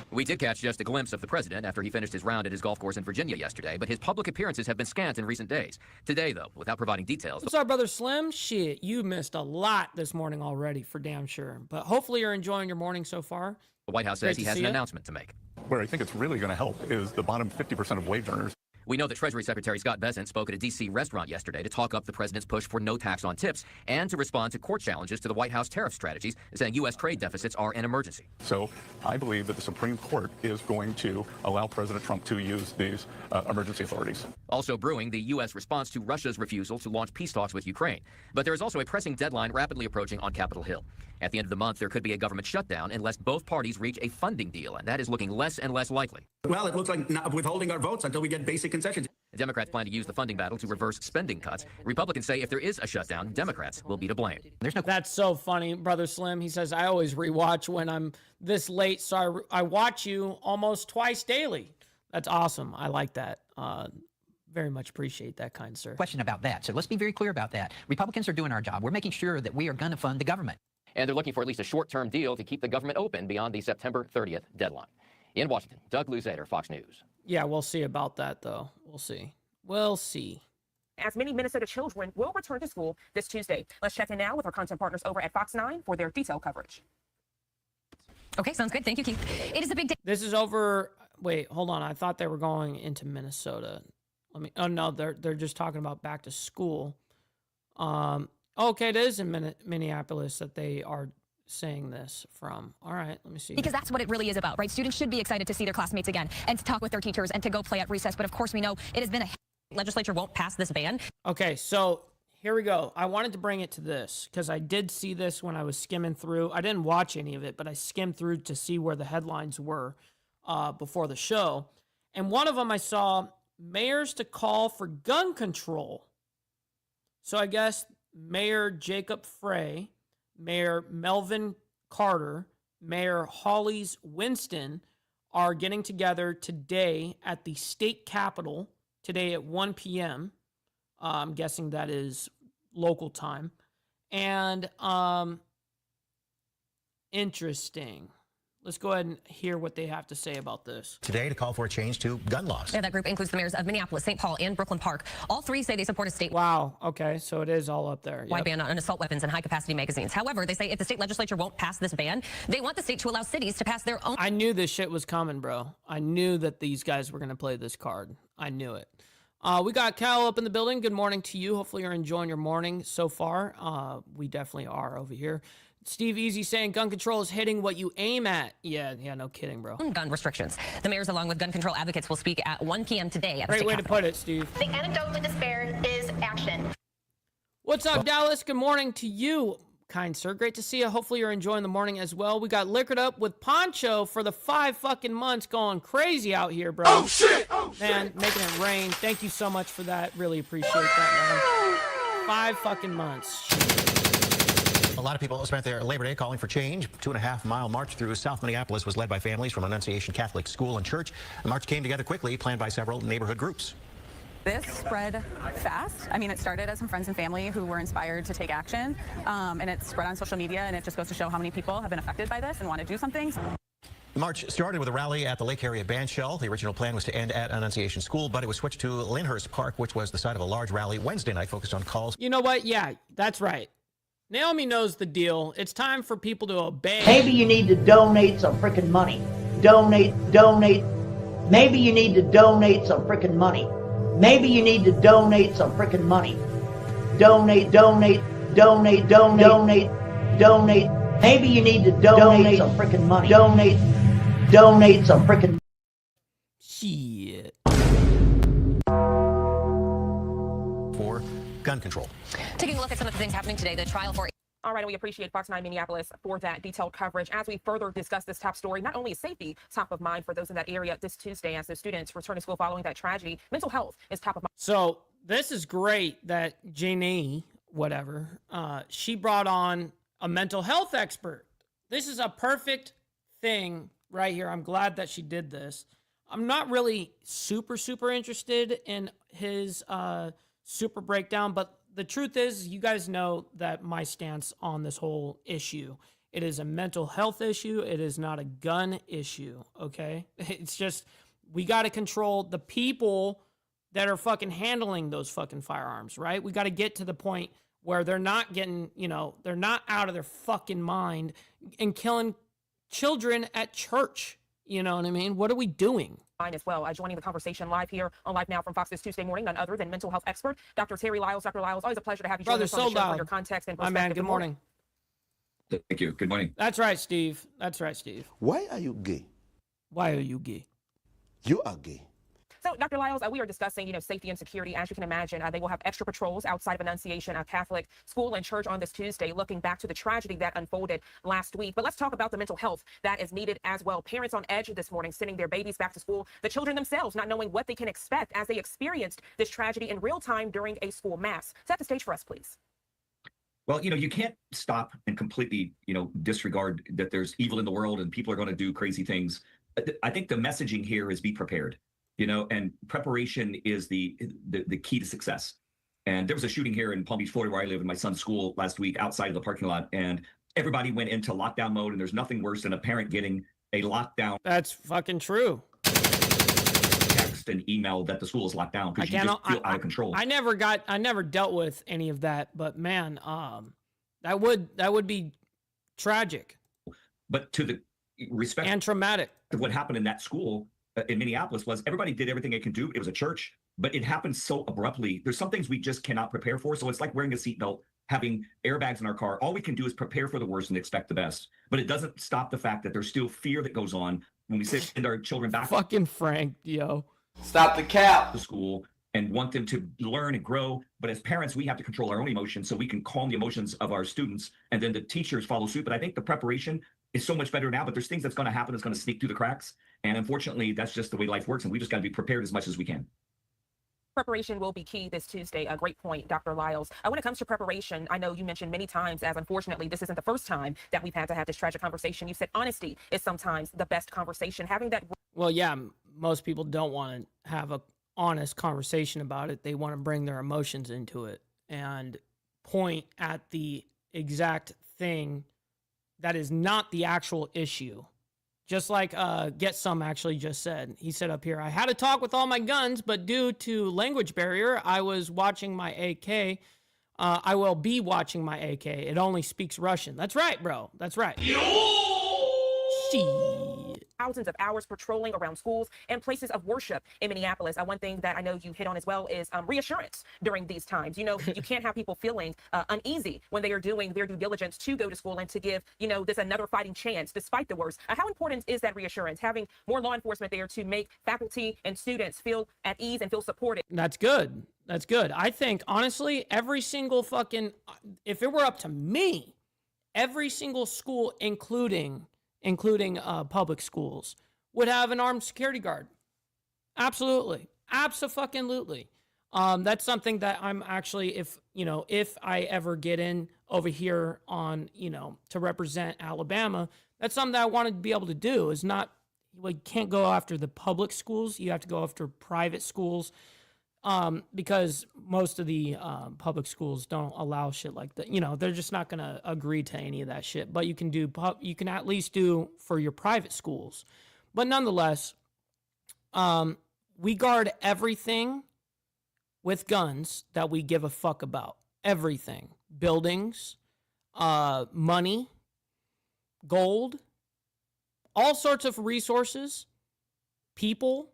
We did catch just a glimpse of the president after he finished his round at his golf course in Virginia yesterday, but his public appearances have been scant in recent days. Today, though, without providing details... What's up, Brother Slim? Shit, you missed a lot this morning already, for damn sure. But hopefully you're enjoying your morning so far. The White House says he has an announcement to make. Where I think it's really going to help is the bottom 50% of wage earners. We know that Treasury Secretary Scott Bessent spoke at a D.C. restaurant yesterday to talk up the president's push for no tax on tips and to respond to court challenges to the White House tariff strategies, saying U.S. trade deficits are an emergency. So I believe that the Supreme Court is going to allow President Trump to use these emergency authorities. Also brewing, the U.S. response to Russia's refusal to launch peace talks with Ukraine. But there is also a pressing deadline rapidly approaching on Capitol Hill. At the end of the month, there could be a government shutdown unless both parties reach a funding deal, and that is looking less and less likely. Well, it looks like not withholding our votes until we get basic concessions. Democrats plan to use the funding battle to reverse spending cuts. Republicans say if there is a shutdown, Democrats will be to blame. That's so funny, Brother Slim. He says, I always rewatch when I'm this late, so I watch you almost twice daily. That's awesome. I like that. Very much appreciate that, kind sir. Question about that. So let's be very clear about that. Republicans are doing our job. We're making sure that we are going to fund the government. And they're looking for at least a short-term deal to keep the government open beyond the September 30th deadline. In Washington, Doug Luzada, Fox News. Yeah, we'll see about that, though. We'll see. We'll see. As many Minnesota children will return to school this Tuesday. Let's check in now with our content partners over at Fox 9 for their detailed coverage. Okay, sounds good. Thank you, Keith. It is a big day. This is over. Wait, hold on. I thought they were going into Minnesota. Oh no, they're just talking about back to school. Okay, it is in Minneapolis that they are saying this from. All right, let me see. Because that's what it really is about, right? Students should be excited to see their classmates again and to talk with their teachers and to go play at recess. But of course, we know it has been a legislature won't pass this ban. Okay, so here we go. I wanted to bring it to this because I did see this when I was skimming through. I didn't watch any of it, but I skimmed through to see where the headlines were before the show. And one of them I saw, mayors to call for gun control. So I guess Mayor Jacob Frey, Mayor Melvin Carter, Mayor Hollis Winston are getting together today at the state capitol, today at 1 p.m. I'm guessing that is local time. And interesting. Let's go ahead and hear what they have to say about this. Today to call for a change to gun laws. Yeah, that group includes the mayors of Minneapolis, St. Paul, and Brooklyn Park. All three say they support a state. Wow. Okay. So it is all up there. Wide ban on assault weapons and high-capacity magazines. However, they say if the state legislature won't pass this ban, they want the state to allow cities to pass their own. I knew this shit was coming, bro. I knew that these guys were going to play this card. I knew it. We got Cal up in the building. Good morning to you. Hopefully you're enjoying your morning so far. We definitely are over here. Steve Easy saying gun control is hitting what you aim at. Yeah, no kidding, bro. Gun restrictions. The mayors, along with gun control advocates, will speak at 1 p.m. today at the Great way Capitol. to put it, Steve. The antidote to despair is action. What's up, Dallas? Good morning to you, kind sir. Great to see you. Hopefully you're enjoying the morning as well. We got Liquored Up with Poncho for the 5 fucking months, going crazy out here, bro. Oh, shit! Oh, man, shit. making it rain. Thank you so much for that. Really appreciate that, man. 5 fucking months. A lot of people spent their Labor Day calling for change. 2.5-mile march through South Minneapolis was led by families from Annunciation Catholic School and Church. The march came together quickly, planned by several neighborhood groups. This spread fast. I mean, it started as some friends and family who were inspired to take action, and it spread on social media, and it just goes to show how many people have been affected by this and want to do something. The march started with a rally at the Lake Area Bandshell. The original plan was to end at Annunciation School, but it was switched to Lyndhurst Park, which was the site of a large rally Wednesday night focused on calls. You know what? Yeah, that's right. Naomi knows the deal. It's time for people to obey. Maybe you need to donate some freaking money. Donate. Maybe you need to donate some freaking money. Maybe you need to donate some freaking money. Donate. Maybe you need to donate some freaking money. Donate some freaking shit. For gun control. Taking a look at some of the things happening today, the trial for... All right, and we appreciate Fox 9 Minneapolis for that detailed coverage. As we further discuss this top story, not only is safety top of mind for those in that area this Tuesday as the students return to school following that tragedy, mental health is top of mind. So this is great that Janie, whatever, she brought on a mental health expert. This is a perfect thing right here. I'm glad that she did this. I'm not really super interested in his super breakdown, but the truth is, you guys know that my stance on this whole issue. It is a mental health issue. It is not a gun issue, okay? It's just, we got to control the people that are fucking handling those fucking firearms, right? We got to get to the point where they're not getting, they're not out of their fucking mind and killing children at church. You know what I mean? What are we doing? As well, joining the conversation live here on Live Now from Fox this Tuesday morning, none other than mental health expert Dr. Terry Lyles. Dr. Lyles, always a pleasure to have you join us on the show for your context and perspective. My man, good morning. Thank you. Good morning. That's right, Steve. That's right, Steve. Why are you gay? Why are you gay? You are gay. So, Dr. Lyles, we are discussing, safety and security. As you can imagine, they will have extra patrols outside of Annunciation Catholic School and Church on this Tuesday, looking back to the tragedy that unfolded last week. But let's talk about the mental health that is needed as well. Parents on edge this morning, sending their babies back to school. The children themselves not knowing what they can expect as they experienced this tragedy in real time during a school mass. Set the stage for us, please. Well, you can't stop and completely, disregard that there's evil in the world and people are going to do crazy things. I think the messaging here is be prepared. And preparation is the key to success. And there was a shooting here in Palm Beach, Florida, where I live in my son's school last week outside of the parking lot. And everybody went into lockdown mode. And there's nothing worse than a parent getting a lockdown. That's fucking true. Text and email that the school is locked down because you just feel out of control. I never dealt with any of that. But man, that would be tragic. But to the respect and traumatic of what happened in that school in Minneapolis was everybody did everything they can do. It was a church, but it happened so abruptly. There's some things we just cannot prepare for. So it's like wearing a seatbelt, having airbags in our car. All we can do is prepare for the worst and expect the best. But it doesn't stop the fact that there's still fear that goes on when we send our children back. Fucking Frank, yo. Stop the cap. To school and want them to learn and grow. But as parents, we have to control our own emotions so we can calm the emotions of our students. And then the teachers follow suit. But I think the preparation is so much better now, but there's things that's going to happen that's going to sneak through the cracks. And unfortunately, that's just the way life works. And we just got to be prepared as much as we can. Preparation will be key this Tuesday. A great point, Dr. Lyles. When it comes to preparation, I know you mentioned many times, as unfortunately, this isn't the first time that we've had to have this tragic conversation. You said honesty is sometimes the best conversation. Having that. Well, yeah, most people don't want to have a honest conversation about it. They want to bring their emotions into it and point at the exact thing that is not the actual issue. Just like Get Some actually just said. He said up here, I had a talk with all my guns, but due to language barrier, I was watching my AK. I will be watching my AK. It only speaks Russian. That's right, bro. That's right. Thousands of hours patrolling around schools and places of worship in Minneapolis. One thing that I know you hit on as well is reassurance during these times. You can't have people feeling uneasy when they are doing their due diligence to go to school and to give, this another fighting chance despite the worst. How important is that reassurance, having more law enforcement there to make faculty and students feel at ease and feel supported? That's good. That's good. I think, honestly, every single fucking, if it were up to me, every single school, including public schools, would have an armed security guard. Absolutely. Abso-fucking-lutely. That's something that I'm actually, if I ever get in over here on, to represent Alabama, that's something that I wanted to be able to do. Is not, you can't go after the public schools. You have to go after private schools. Because most of the public schools don't allow shit like that. They're just not going to agree to any of that shit. But you can at least do for your private schools. But nonetheless, we guard everything with guns that we give a fuck about. Everything. Buildings, money, gold, all sorts of resources, people.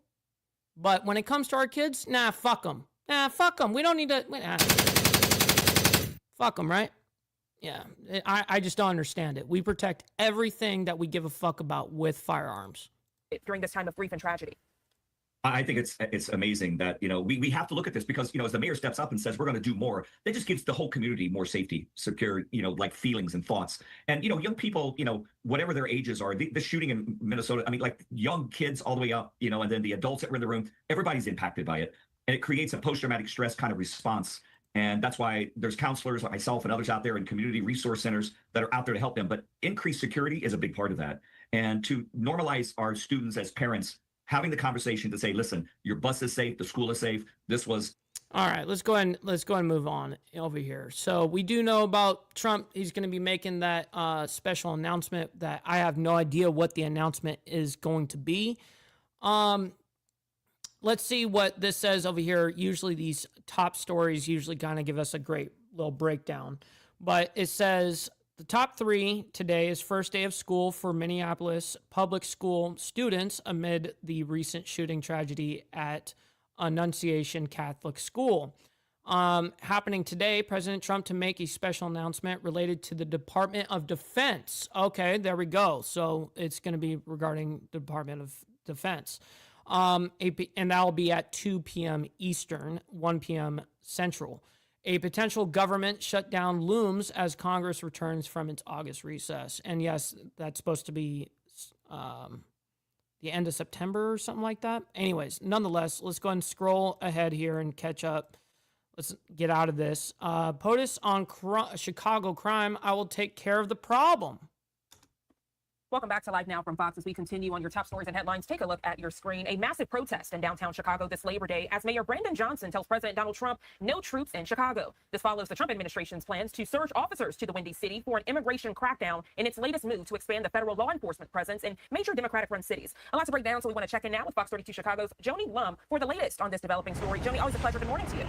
But when it comes to our kids, nah, fuck them. Nah, fuck them. We don't need to. Fuck them, right? Yeah, I just don't understand it. We protect everything that we give a fuck about with firearms. During this time of grief and tragedy. I think it's amazing that, we have to look at this because, as the mayor steps up and says, we're going to do more, that just gives the whole community more safety, secure, like feelings and thoughts. And, young people, whatever their ages are, the shooting in Minnesota, I mean, like young kids all the way up, and then the adults that were in the room, everybody's impacted by it. and it creates a post-traumatic stress kind of response. And that's why there's counselors like myself and others out there in community resource centers that are out there to help them. But increased security is a big part of that. And to normalize our students as parents, having the conversation to say, listen, your bus is safe, the school is safe. This was. All right, let's go ahead and move on over here. So we do know about Trump. He's going to be making that special announcement that I have no idea what the announcement is going to be. Let's see what this says over here. Usually these top stories usually kind of give us a great little breakdown. But it says the top 3 today is first day of school for Minneapolis public school students amid the recent shooting tragedy at Annunciation Catholic School. Happening today, President Trump to make a special announcement related to the Department of Defense. Okay, there we go. So it's going to be regarding the Department of Defense. And that will be at 2 p.m. Eastern, 1 p.m. Central. A potential government shutdown looms as Congress returns from its August recess. And yes, that's supposed to be the end of September or something like that. Anyways, nonetheless, let's go ahead and scroll ahead here and catch up. Let's get out of this. POTUS on Chicago crime. I will take care of the problem. Welcome back to Live Now from Fox. As we continue on your top stories and headlines, take a look at your screen. A massive protest in downtown Chicago this Labor Day as Mayor Brandon Johnson tells President Donald Trump no troops in Chicago. This follows the Trump administration's plans to surge officers to the Windy City for an immigration crackdown in its latest move to expand the federal law enforcement presence in major Democratic-run cities. A lot to break down, so we want to check in now with Fox 32 Chicago's Joni Lum for the latest on this developing story. Joni, always a pleasure. Good morning to you.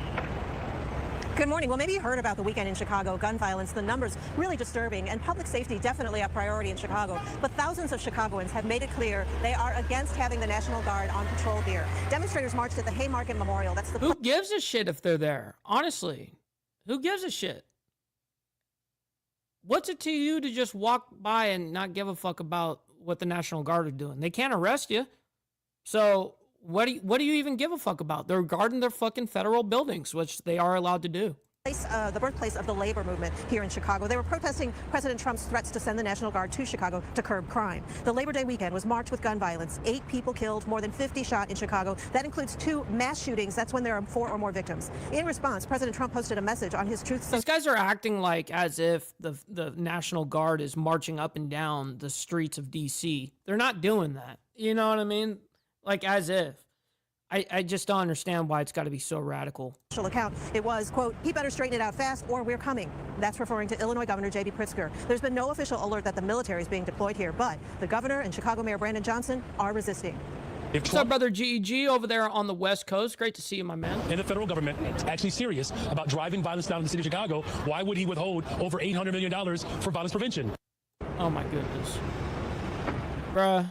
Good morning. Well, maybe you heard about the weekend in Chicago, gun violence, the numbers really disturbing, and public safety definitely a priority in Chicago. But thousands of Chicagoans have made it clear they are against having the National Guard on patrol here. Demonstrators marched at the Haymarket Memorial. That's the. Who gives a shit if they're there? Honestly, who gives a shit? What's it to you to just walk by and not give a fuck about what the National Guard are doing? They can't arrest you. So what do you even give a fuck about? They're guarding their fucking federal buildings, which they are allowed to do. The birthplace of the labor movement here in Chicago. They were protesting President Trump's threats to send the National Guard to Chicago to curb crime. The Labor Day weekend was marked with gun violence. 8 people killed, more than 50 shot in Chicago. That includes 2 mass shootings. That's when there are 4 or more victims. In response, President Trump posted a message on his Truth Social. These guys are acting like as if the National Guard is marching up and down the streets of D.C. They're not doing that. You know what I mean? Like as if. I just don't understand why it's got to be so radical. Account. It was, quote, he better straighten it out fast or we're coming. That's referring to Illinois Governor J.B. Pritzker. There's been no official alert that the military is being deployed here, but the governor and Chicago Mayor Brandon Johnson are resisting. What's up, brother GEG over there on the West Coast? Great to see you, my man. And the federal government is actually serious about driving violence down in the city of Chicago. Why would he withhold over $800 million for violence prevention? Oh, my goodness. Bruh.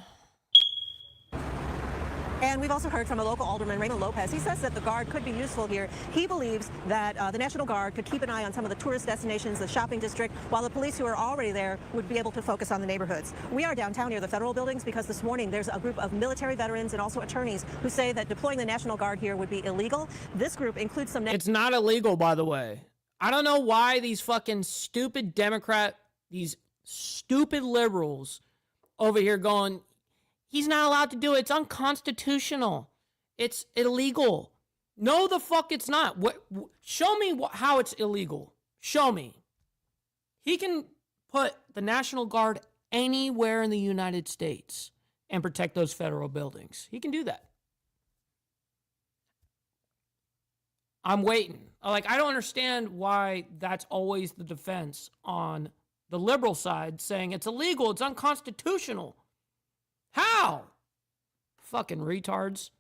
And we've also heard from a local alderman, Raymond Lopez. He says that the Guard could be useful here. He believes that the National Guard could keep an eye on some of the tourist destinations, the shopping district, while the police who are already there would be able to focus on the neighborhoods. We are downtown near the federal buildings because this morning there's a group of military veterans and also attorneys who say that deploying the National Guard here would be illegal. This group includes some... It's not illegal, by the way. I don't know why these fucking stupid these stupid liberals over here going... He's not allowed to do it. It's unconstitutional. It's illegal. No, the fuck it's not. Show me how it's illegal. Show me. He can put the National Guard anywhere in the United States and protect those federal buildings. He can do that. I'm waiting. I don't understand why that's always the defense on the liberal side, saying it's illegal, it's unconstitutional. How? Fucking retards.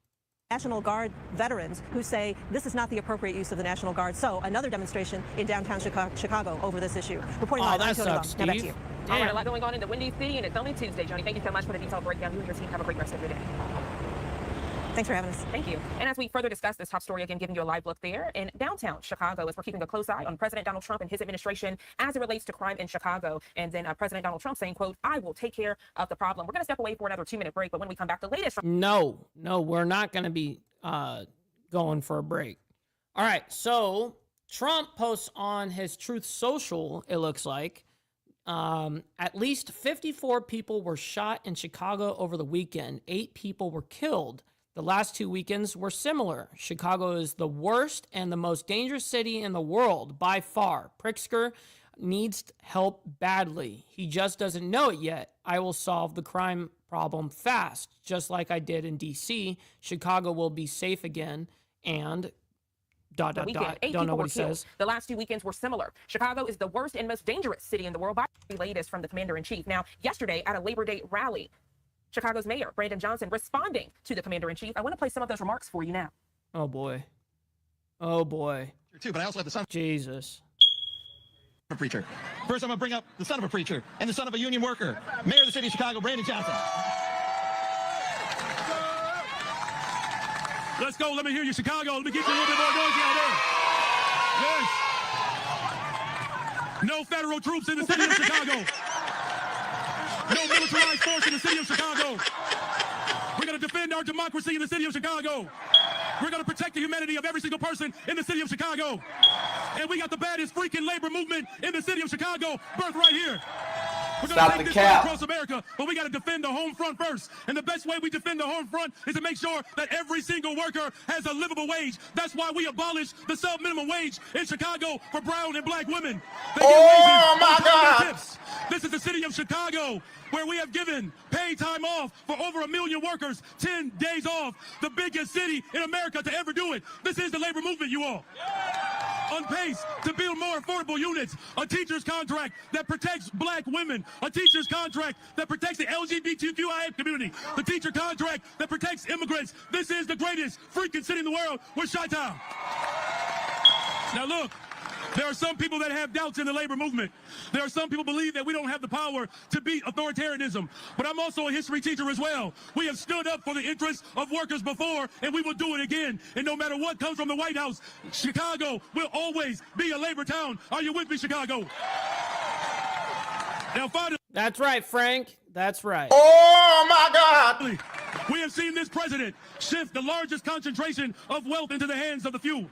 National Guard veterans who say this is not the appropriate use of the National Guard. So another demonstration in downtown Chicago over this issue. Reporting live, that sucks, Steve. Now back to you. All right, a lot going on in the Windy City, and it's only Tuesday. Joni, thank you so much for the detailed breakdown. You and your team have a great rest of your day. Thanks for having us. Thank you. And as we further discuss this top story, again, giving you a live look there in downtown Chicago, as we're keeping a close eye on President Donald Trump and his administration as it relates to crime in Chicago. And then President Donald Trump saying, quote, I will take care of the problem. We're going to step away for another 2-minute break, but when we come back, the latest from... No, we're not going to be going for a break. All right, so Trump posts on his Truth Social, it looks like, at least 54 people were shot in Chicago over the weekend. 8 people were killed. The last 2 weekends were similar. Chicago is the worst and the most dangerous city in the world by far. Pritzker needs help badly. He just doesn't know it yet. I will solve the crime problem fast, just like I did in D.C. Chicago will be safe again, and ... Don't know what he says. The last 2 weekends were similar. Chicago is the worst and most dangerous city in the world by the latest from the commander-in-chief. Now, yesterday at a Labor Day rally, Chicago's mayor, Brandon Johnson, responding to the commander-in-chief. I want to play some of those remarks for you now. Oh, boy. Oh, boy. Too, but I also have the son Jesus. of a preacher. First, I'm going to bring up the son of a preacher and the son of a union worker. Mayor of the city of Chicago, Brandon Johnson. Let's go. Let me hear you, Chicago. Let me get you a little bit more noisy out there. Yes. No federal troops in the city of Chicago. No militarized force in the city of Chicago. We're going to defend our democracy in the city of Chicago. We're going to protect the humanity of every single person in the city of Chicago. And we got the baddest freaking labor movement in the city of Chicago, birthed right here. We're going to take this fight across America, but we got to defend the home front first. And the best way we defend the home front is to make sure that every single worker has a livable wage. That's why we abolished the sub-minimum wage in Chicago for brown and black women. Oh, my God. This is the city of Chicago, where we have given paid time off for over 1 million workers, 10 days off, the biggest city in America to ever do it. This is the labor movement, you all. On pace to build more affordable units, a teacher's contract that protects black women, a teacher's contract that protects the LGBTQIA community, the teacher contract that protects immigrants. This is the greatest freaking city in the world. We're Chi-Town. Now look, there are some people that have doubts in the labor movement. There are some people who believe that we don't have the power to beat authoritarianism. But I'm also a history teacher as well. We have stood up for the interests of workers before, and we will do it again. And no matter what comes from the White House, Chicago will always be a labor town. Are you with me, Chicago? Now, finally, that's right, Frank. That's right. Oh, my God. We have seen this president shift the largest concentration of wealth into the hands of the few.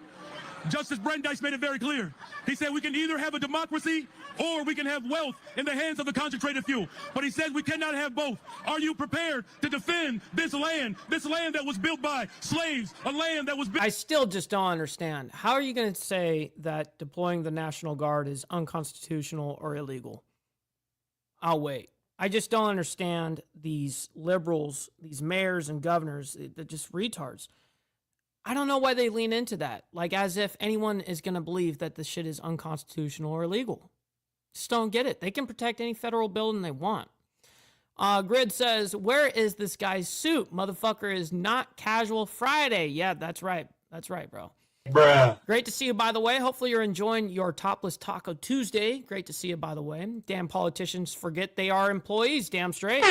Justice Brandeis made it very clear. He said we can either have a democracy or we can have wealth in the hands of the concentrated few. But he says we cannot have both. Are you prepared to defend this land that was built by slaves, a land that was built... I still just don't understand. How are you going to say that deploying the National Guard is unconstitutional or illegal? I'll wait. I just don't understand these liberals, these mayors and governors. They're just retards. I don't know why they lean into that, like as if anyone is going to believe that this shit is unconstitutional or illegal. Just don't get it. They can protect any federal building they want. Grid says, where is this guy's suit? Motherfucker is not casual Friday. Yeah, that's right. That's right, bro. Bruh. Great to see you, by the way. Hopefully you're enjoying your Topless Taco Tuesday. Great to see you, by the way. Damn politicians forget they are employees. Damn straight.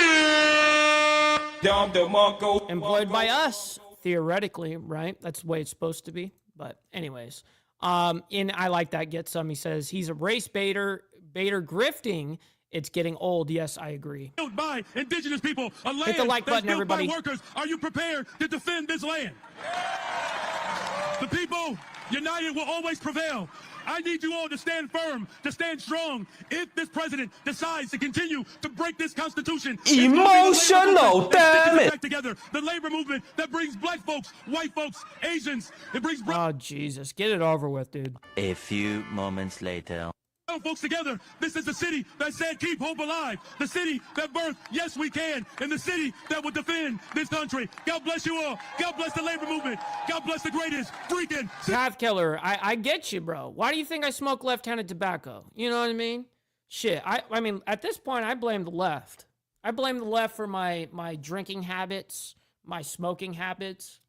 Employed by us. Theoretically, right? That's the way it's supposed to be. But anyways, I like that. Get some. He says he's a race baiter grifting. It's getting old. Yes, I agree. Built by indigenous people, a land hit the like button, built everybody. By workers. Are you prepared to defend this land? The people united will always prevail. I need you all to stand firm, to stand strong. If this president decides to continue to break this Constitution, emotional, damn it! Back together, the labor movement that brings black folks, white folks, Asians, it brings oh Jesus, get it over with, dude. A few moments later. Folks together. This is the city that said keep hope alive. The city that birthed yes we can, and the city that will defend this country. God bless you all. God bless the labor movement. God bless the greatest freaking Path Killer. I get you, bro. Why do you think I smoke left-handed tobacco? You know what I mean? Shit. I mean, at this point, I blame the left. I blame the left for my drinking habits, my smoking habits.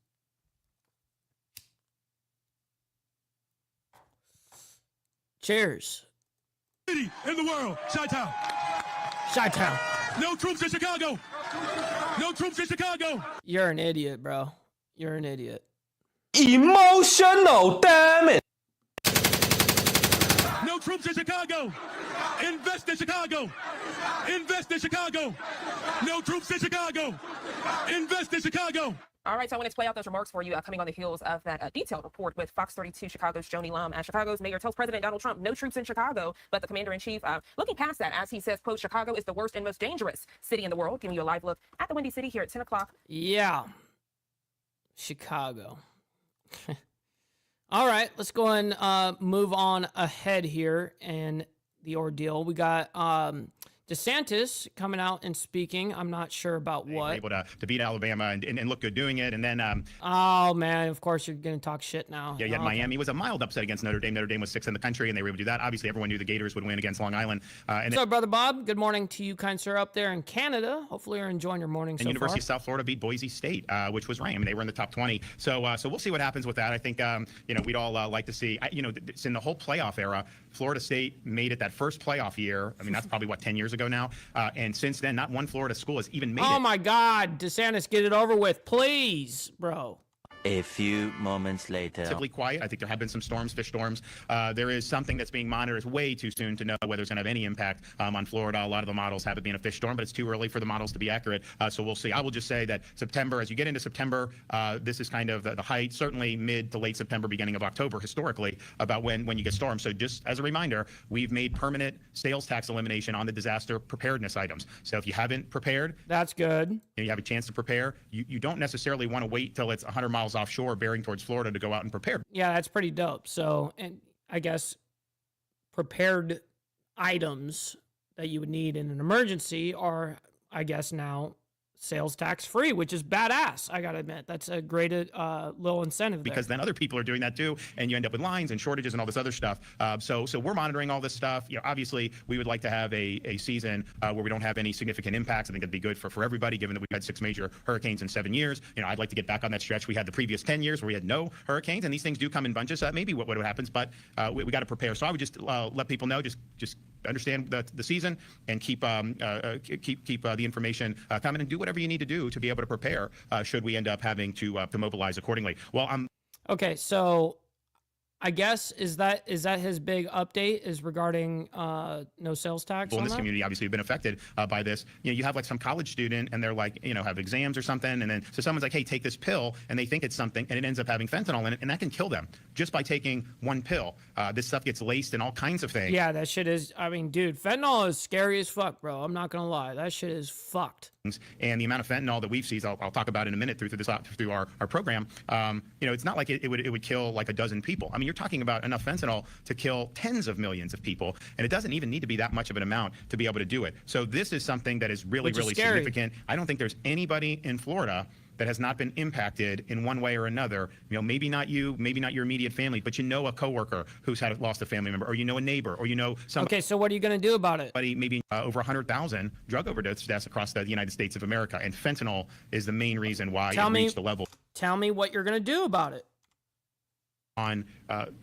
Cheers. City in the world, Chi-Town. Chi-Town. No troops in Chicago. No troops in Chicago. You're an idiot, bro. You're an idiot. Emotional, damn it. No troops in Chicago. Invest in Chicago. Invest in Chicago. No troops in Chicago. Invest in Chicago. All right, so I want to play out those remarks for you coming on the heels of that detailed report with Fox 32 Chicago's Joni Lum. As Chicago's mayor tells President Donald Trump no troops in Chicago, but the commander-in-chief looking past that as he says, quote, Chicago is the worst and most dangerous city in the world. Giving you a live look at the Windy City here at 10 o'clock. Yeah. Chicago. All right, let's go and move on ahead here in the ordeal. We got DeSantis coming out and speaking. I'm not sure about what. Able to beat Alabama and look good doing it. And then, oh, man, of course you're going to talk shit now. yeah, yet Miami was a mild upset against Notre Dame. Notre Dame was 6th in the country, and they were able to do that. Obviously, everyone knew the Gators would win against Long Island. So, Brother Bob, good morning to you, kind sir, up there in Canada. Hopefully you're enjoying your morning so far. And University of South Florida beat Boise State, which was ranked. I mean, they were in the top 20. So we'll see what happens with that. I think, we'd all like to see, it's in the whole playoff era. Florida State made it that first playoff year. I mean, that's probably, 10 years ago now. And since then, not one Florida school has even made it. Oh, my God. DeSantis, get it over with, please, bro. A few moments later. Relatively quiet. I think there have been some storms, fish storms. There is something that's being monitored. It's way too soon to know whether it's going to have any impact on Florida. A lot of the models have it being a fish storm, but it's too early for the models to be accurate. So we'll see. I will just say that September, as you get into September, this is kind of the height, certainly mid to late September, beginning of October, historically, about when you get storms. So just as a reminder, we've made permanent sales tax elimination on the disaster preparedness items. So if you haven't prepared, that's good. And you have a chance to prepare. You don't necessarily want to wait till it's 100 miles offshore bearing towards Florida to go out and prepare. Yeah, that's pretty dope. So, and I guess prepared items that you would need in an emergency are, I guess, now sales tax free, which is badass. I gotta admit, that's a great little incentive there. Because then other people are doing that too, and you end up with lines and shortages and all this other stuff. So we're monitoring all this stuff. Obviously, we would like to have a season where we don't have any significant impacts. I think it'd be good for everybody, given that we've had 6 major hurricanes in 7 years. I'd like to get back on that stretch we had the previous 10 years where we had no hurricanes, and these things do come in bunches. That may be what happens, but we got to prepare. So I would just let people know, just understand the season and keep the information coming, and do whatever you need to do to be able to prepare should we end up having to mobilize accordingly. Well, okay, so I guess is that his big update is regarding no sales tax in this community obviously have been affected by this. You have like some college student and they're like, have exams or something, and then so someone's like, hey, take this pill, and they think it's something, and it ends up having fentanyl in it, and that can kill them just by taking one pill. This stuff gets laced in all kinds of things. Yeah, that shit is, I mean, dude, fentanyl is scary as fuck, bro. I'm not gonna lie, that shit is fucked. And the amount of fentanyl that we've seen, I'll talk about in a minute through our program. It's not like it would kill like a dozen people. I mean, you're talking about enough fentanyl to kill tens of millions of people, and it doesn't even need to be that much of an amount to be able to do it. So this is something that is really significant. I don't think there's anybody in Florida that has not been impacted in one way or another. Maybe not you, maybe not your immediate family, but a coworker who's lost a family member, or a neighbor, or somebody. Okay, so what are you going to do about it? Maybe over 100,000 drug overdose deaths across the United States of America, and fentanyl is the main reason why it reached the level. Tell me what you're going to do about it. On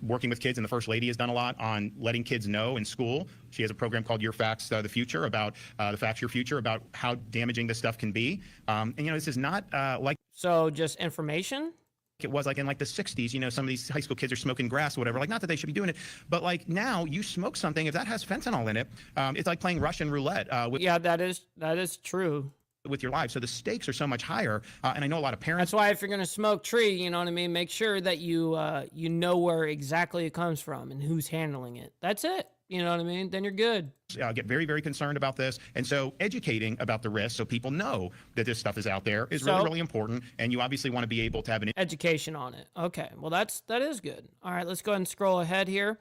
working with kids, and the First Lady has done a lot on letting kids know in school. She has a program called Your Facts, the Future, about the facts, your future, about how damaging this stuff can be. And this is not like so just information. It was like in like the 60s, some of these high school kids are smoking grass or whatever. Like, not that they should be doing it, but like now you smoke something, if that has fentanyl in it, it's like playing Russian roulette. Yeah, that is true. With your life. So the stakes are so much higher. And I know a lot of parents. That's why if you're going to smoke tree, you know what I mean? Make sure that you know where exactly it comes from and who's handling it. That's it. You know what I mean? Then you're good. Get very, very concerned about this. And so educating about the risks so people know that this stuff is out there is really, really important. And you obviously want to be able to have an education on it. Okay. Well, that is good. All right, let's go ahead and scroll ahead here.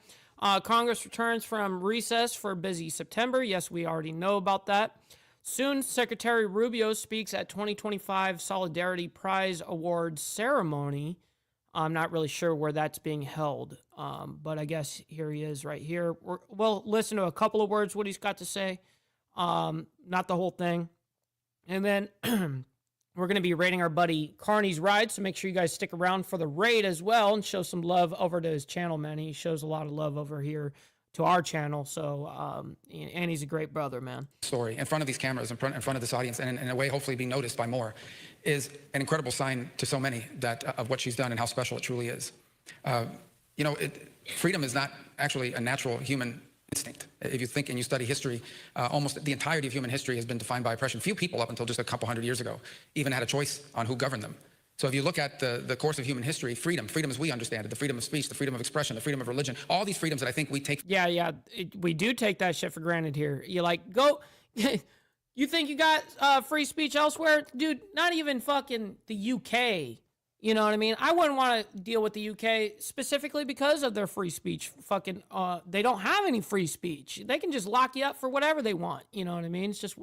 Congress returns from recess for a busy September. Yes, we already know about that. Soon, Secretary Rubio speaks at 2025 Solidarity Prize Awards ceremony. I'm not really sure where that's being held, but I guess here he is right here. We'll listen to a couple of words, what he's got to say, not the whole thing. And then we're going to be rating our buddy Carney's ride, so make sure you guys stick around for the raid as well and show some love over to his channel, man. He shows a lot of love over here to our channel, so and he's a great brother, man. Story in front of these cameras, in front of this audience, and in a way hopefully be noticed by more, is an incredible sign to so many that of what she's done and how special it truly is. Freedom is not actually a natural human instinct. If you think and you study history, almost the entirety of human history has been defined by oppression. Few people up until just a couple hundred years ago even had a choice on who governed them. So if you look at the course of human history, freedom as we understand it, the freedom of speech, the freedom of expression, the freedom of religion, all these freedoms that I think we take. Yeah, we do take that shit for granted here. You go, you think you got free speech elsewhere? Dude, not even fucking the UK, You know what I mean? I wouldn't want to deal with the UK specifically because of their free speech. Fucking, they don't have any free speech. They can just lock you up for whatever they want. You know what I mean? It's just,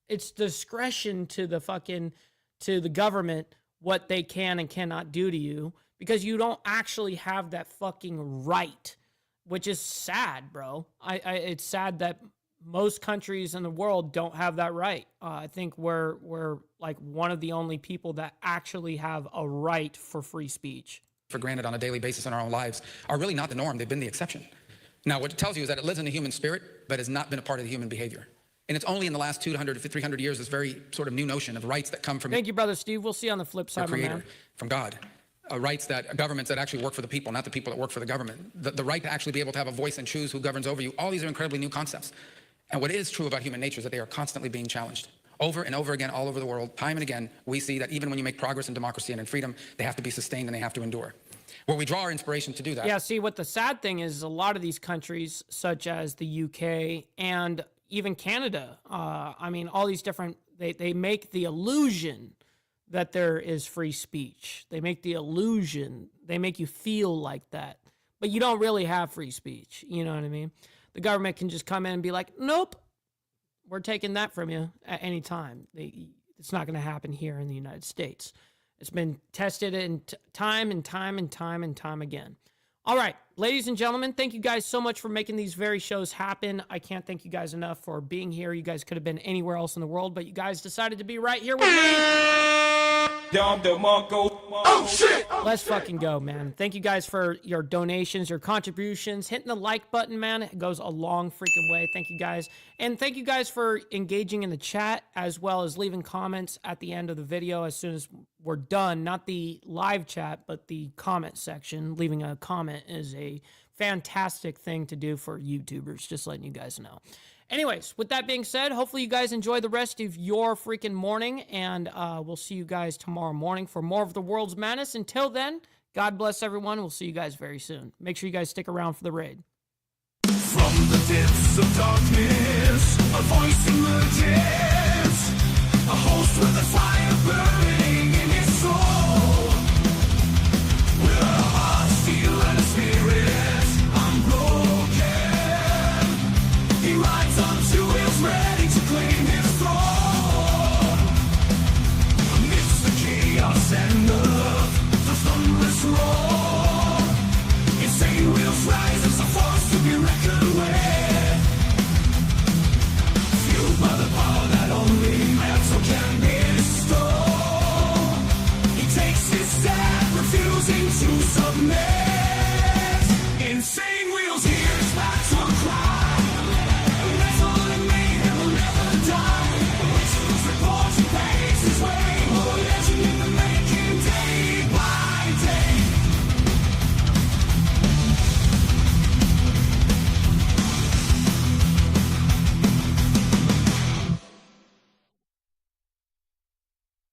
it's discretion to the government what they can and cannot do to you, because you don't actually have that fucking right, which is sad, bro. It's sad that most countries in the world don't have that right. I think we're like one of the only people that actually have a right for free speech. For granted on a daily basis in our own lives are really not the norm. They've been the exception. Now, what it tells you is that it lives in the human spirit, but has not been a part of the human behavior. And it's only in the last 200 to 300 years, this very sort of new notion of rights that come from... Thank you, Brother Steve. We'll see you on the flip side, the Creator, my man. from God. Rights that governments that actually work for the people, not the people that work for the government. The right to actually be able to have a voice and choose who governs over you. All these are incredibly new concepts. And what is true about human nature is that they are constantly being challenged. Over and over again, all over the world, time and again, we see that even when you make progress in democracy and in freedom, they have to be sustained and they have to endure. Where we draw our inspiration to do that. Yeah, see, what the sad thing is a lot of these countries, such as the UK and even Canada, I mean, all these different, they make the illusion that there is free speech. They make the illusion, they make you feel like that. But you don't really have free speech, you know what I mean? The government can just come in and be like, nope, we're taking that from you at any time. It's not going to happen here in the United States. It's been tested in time and time and time and time again. All right, ladies and gentlemen, thank you guys so much for making these very shows happen. I can't thank you guys enough for being here. You guys could have been anywhere else in the world, but you guys decided to be right here with me. Oh, shit! Let's fucking go, man. Thank you guys for your donations, your contributions. Hitting the like button, man, it goes a long freaking way. Thank you guys. And thank you guys for engaging in the chat, as well as leaving comments at the end of the video as soon as we're done. Not the live chat, but the comment section. Leaving a comment is a fantastic thing to do for YouTubers, just letting you guys know. Anyways, with that being said, hopefully you guys enjoy the rest of your freaking morning, and we'll see you guys tomorrow morning for more of the world's madness. Until then, God bless everyone. We'll see you guys very soon. Make sure you guys stick around for the raid. From the depths of darkness, a voice emerges, a host with a fire burning.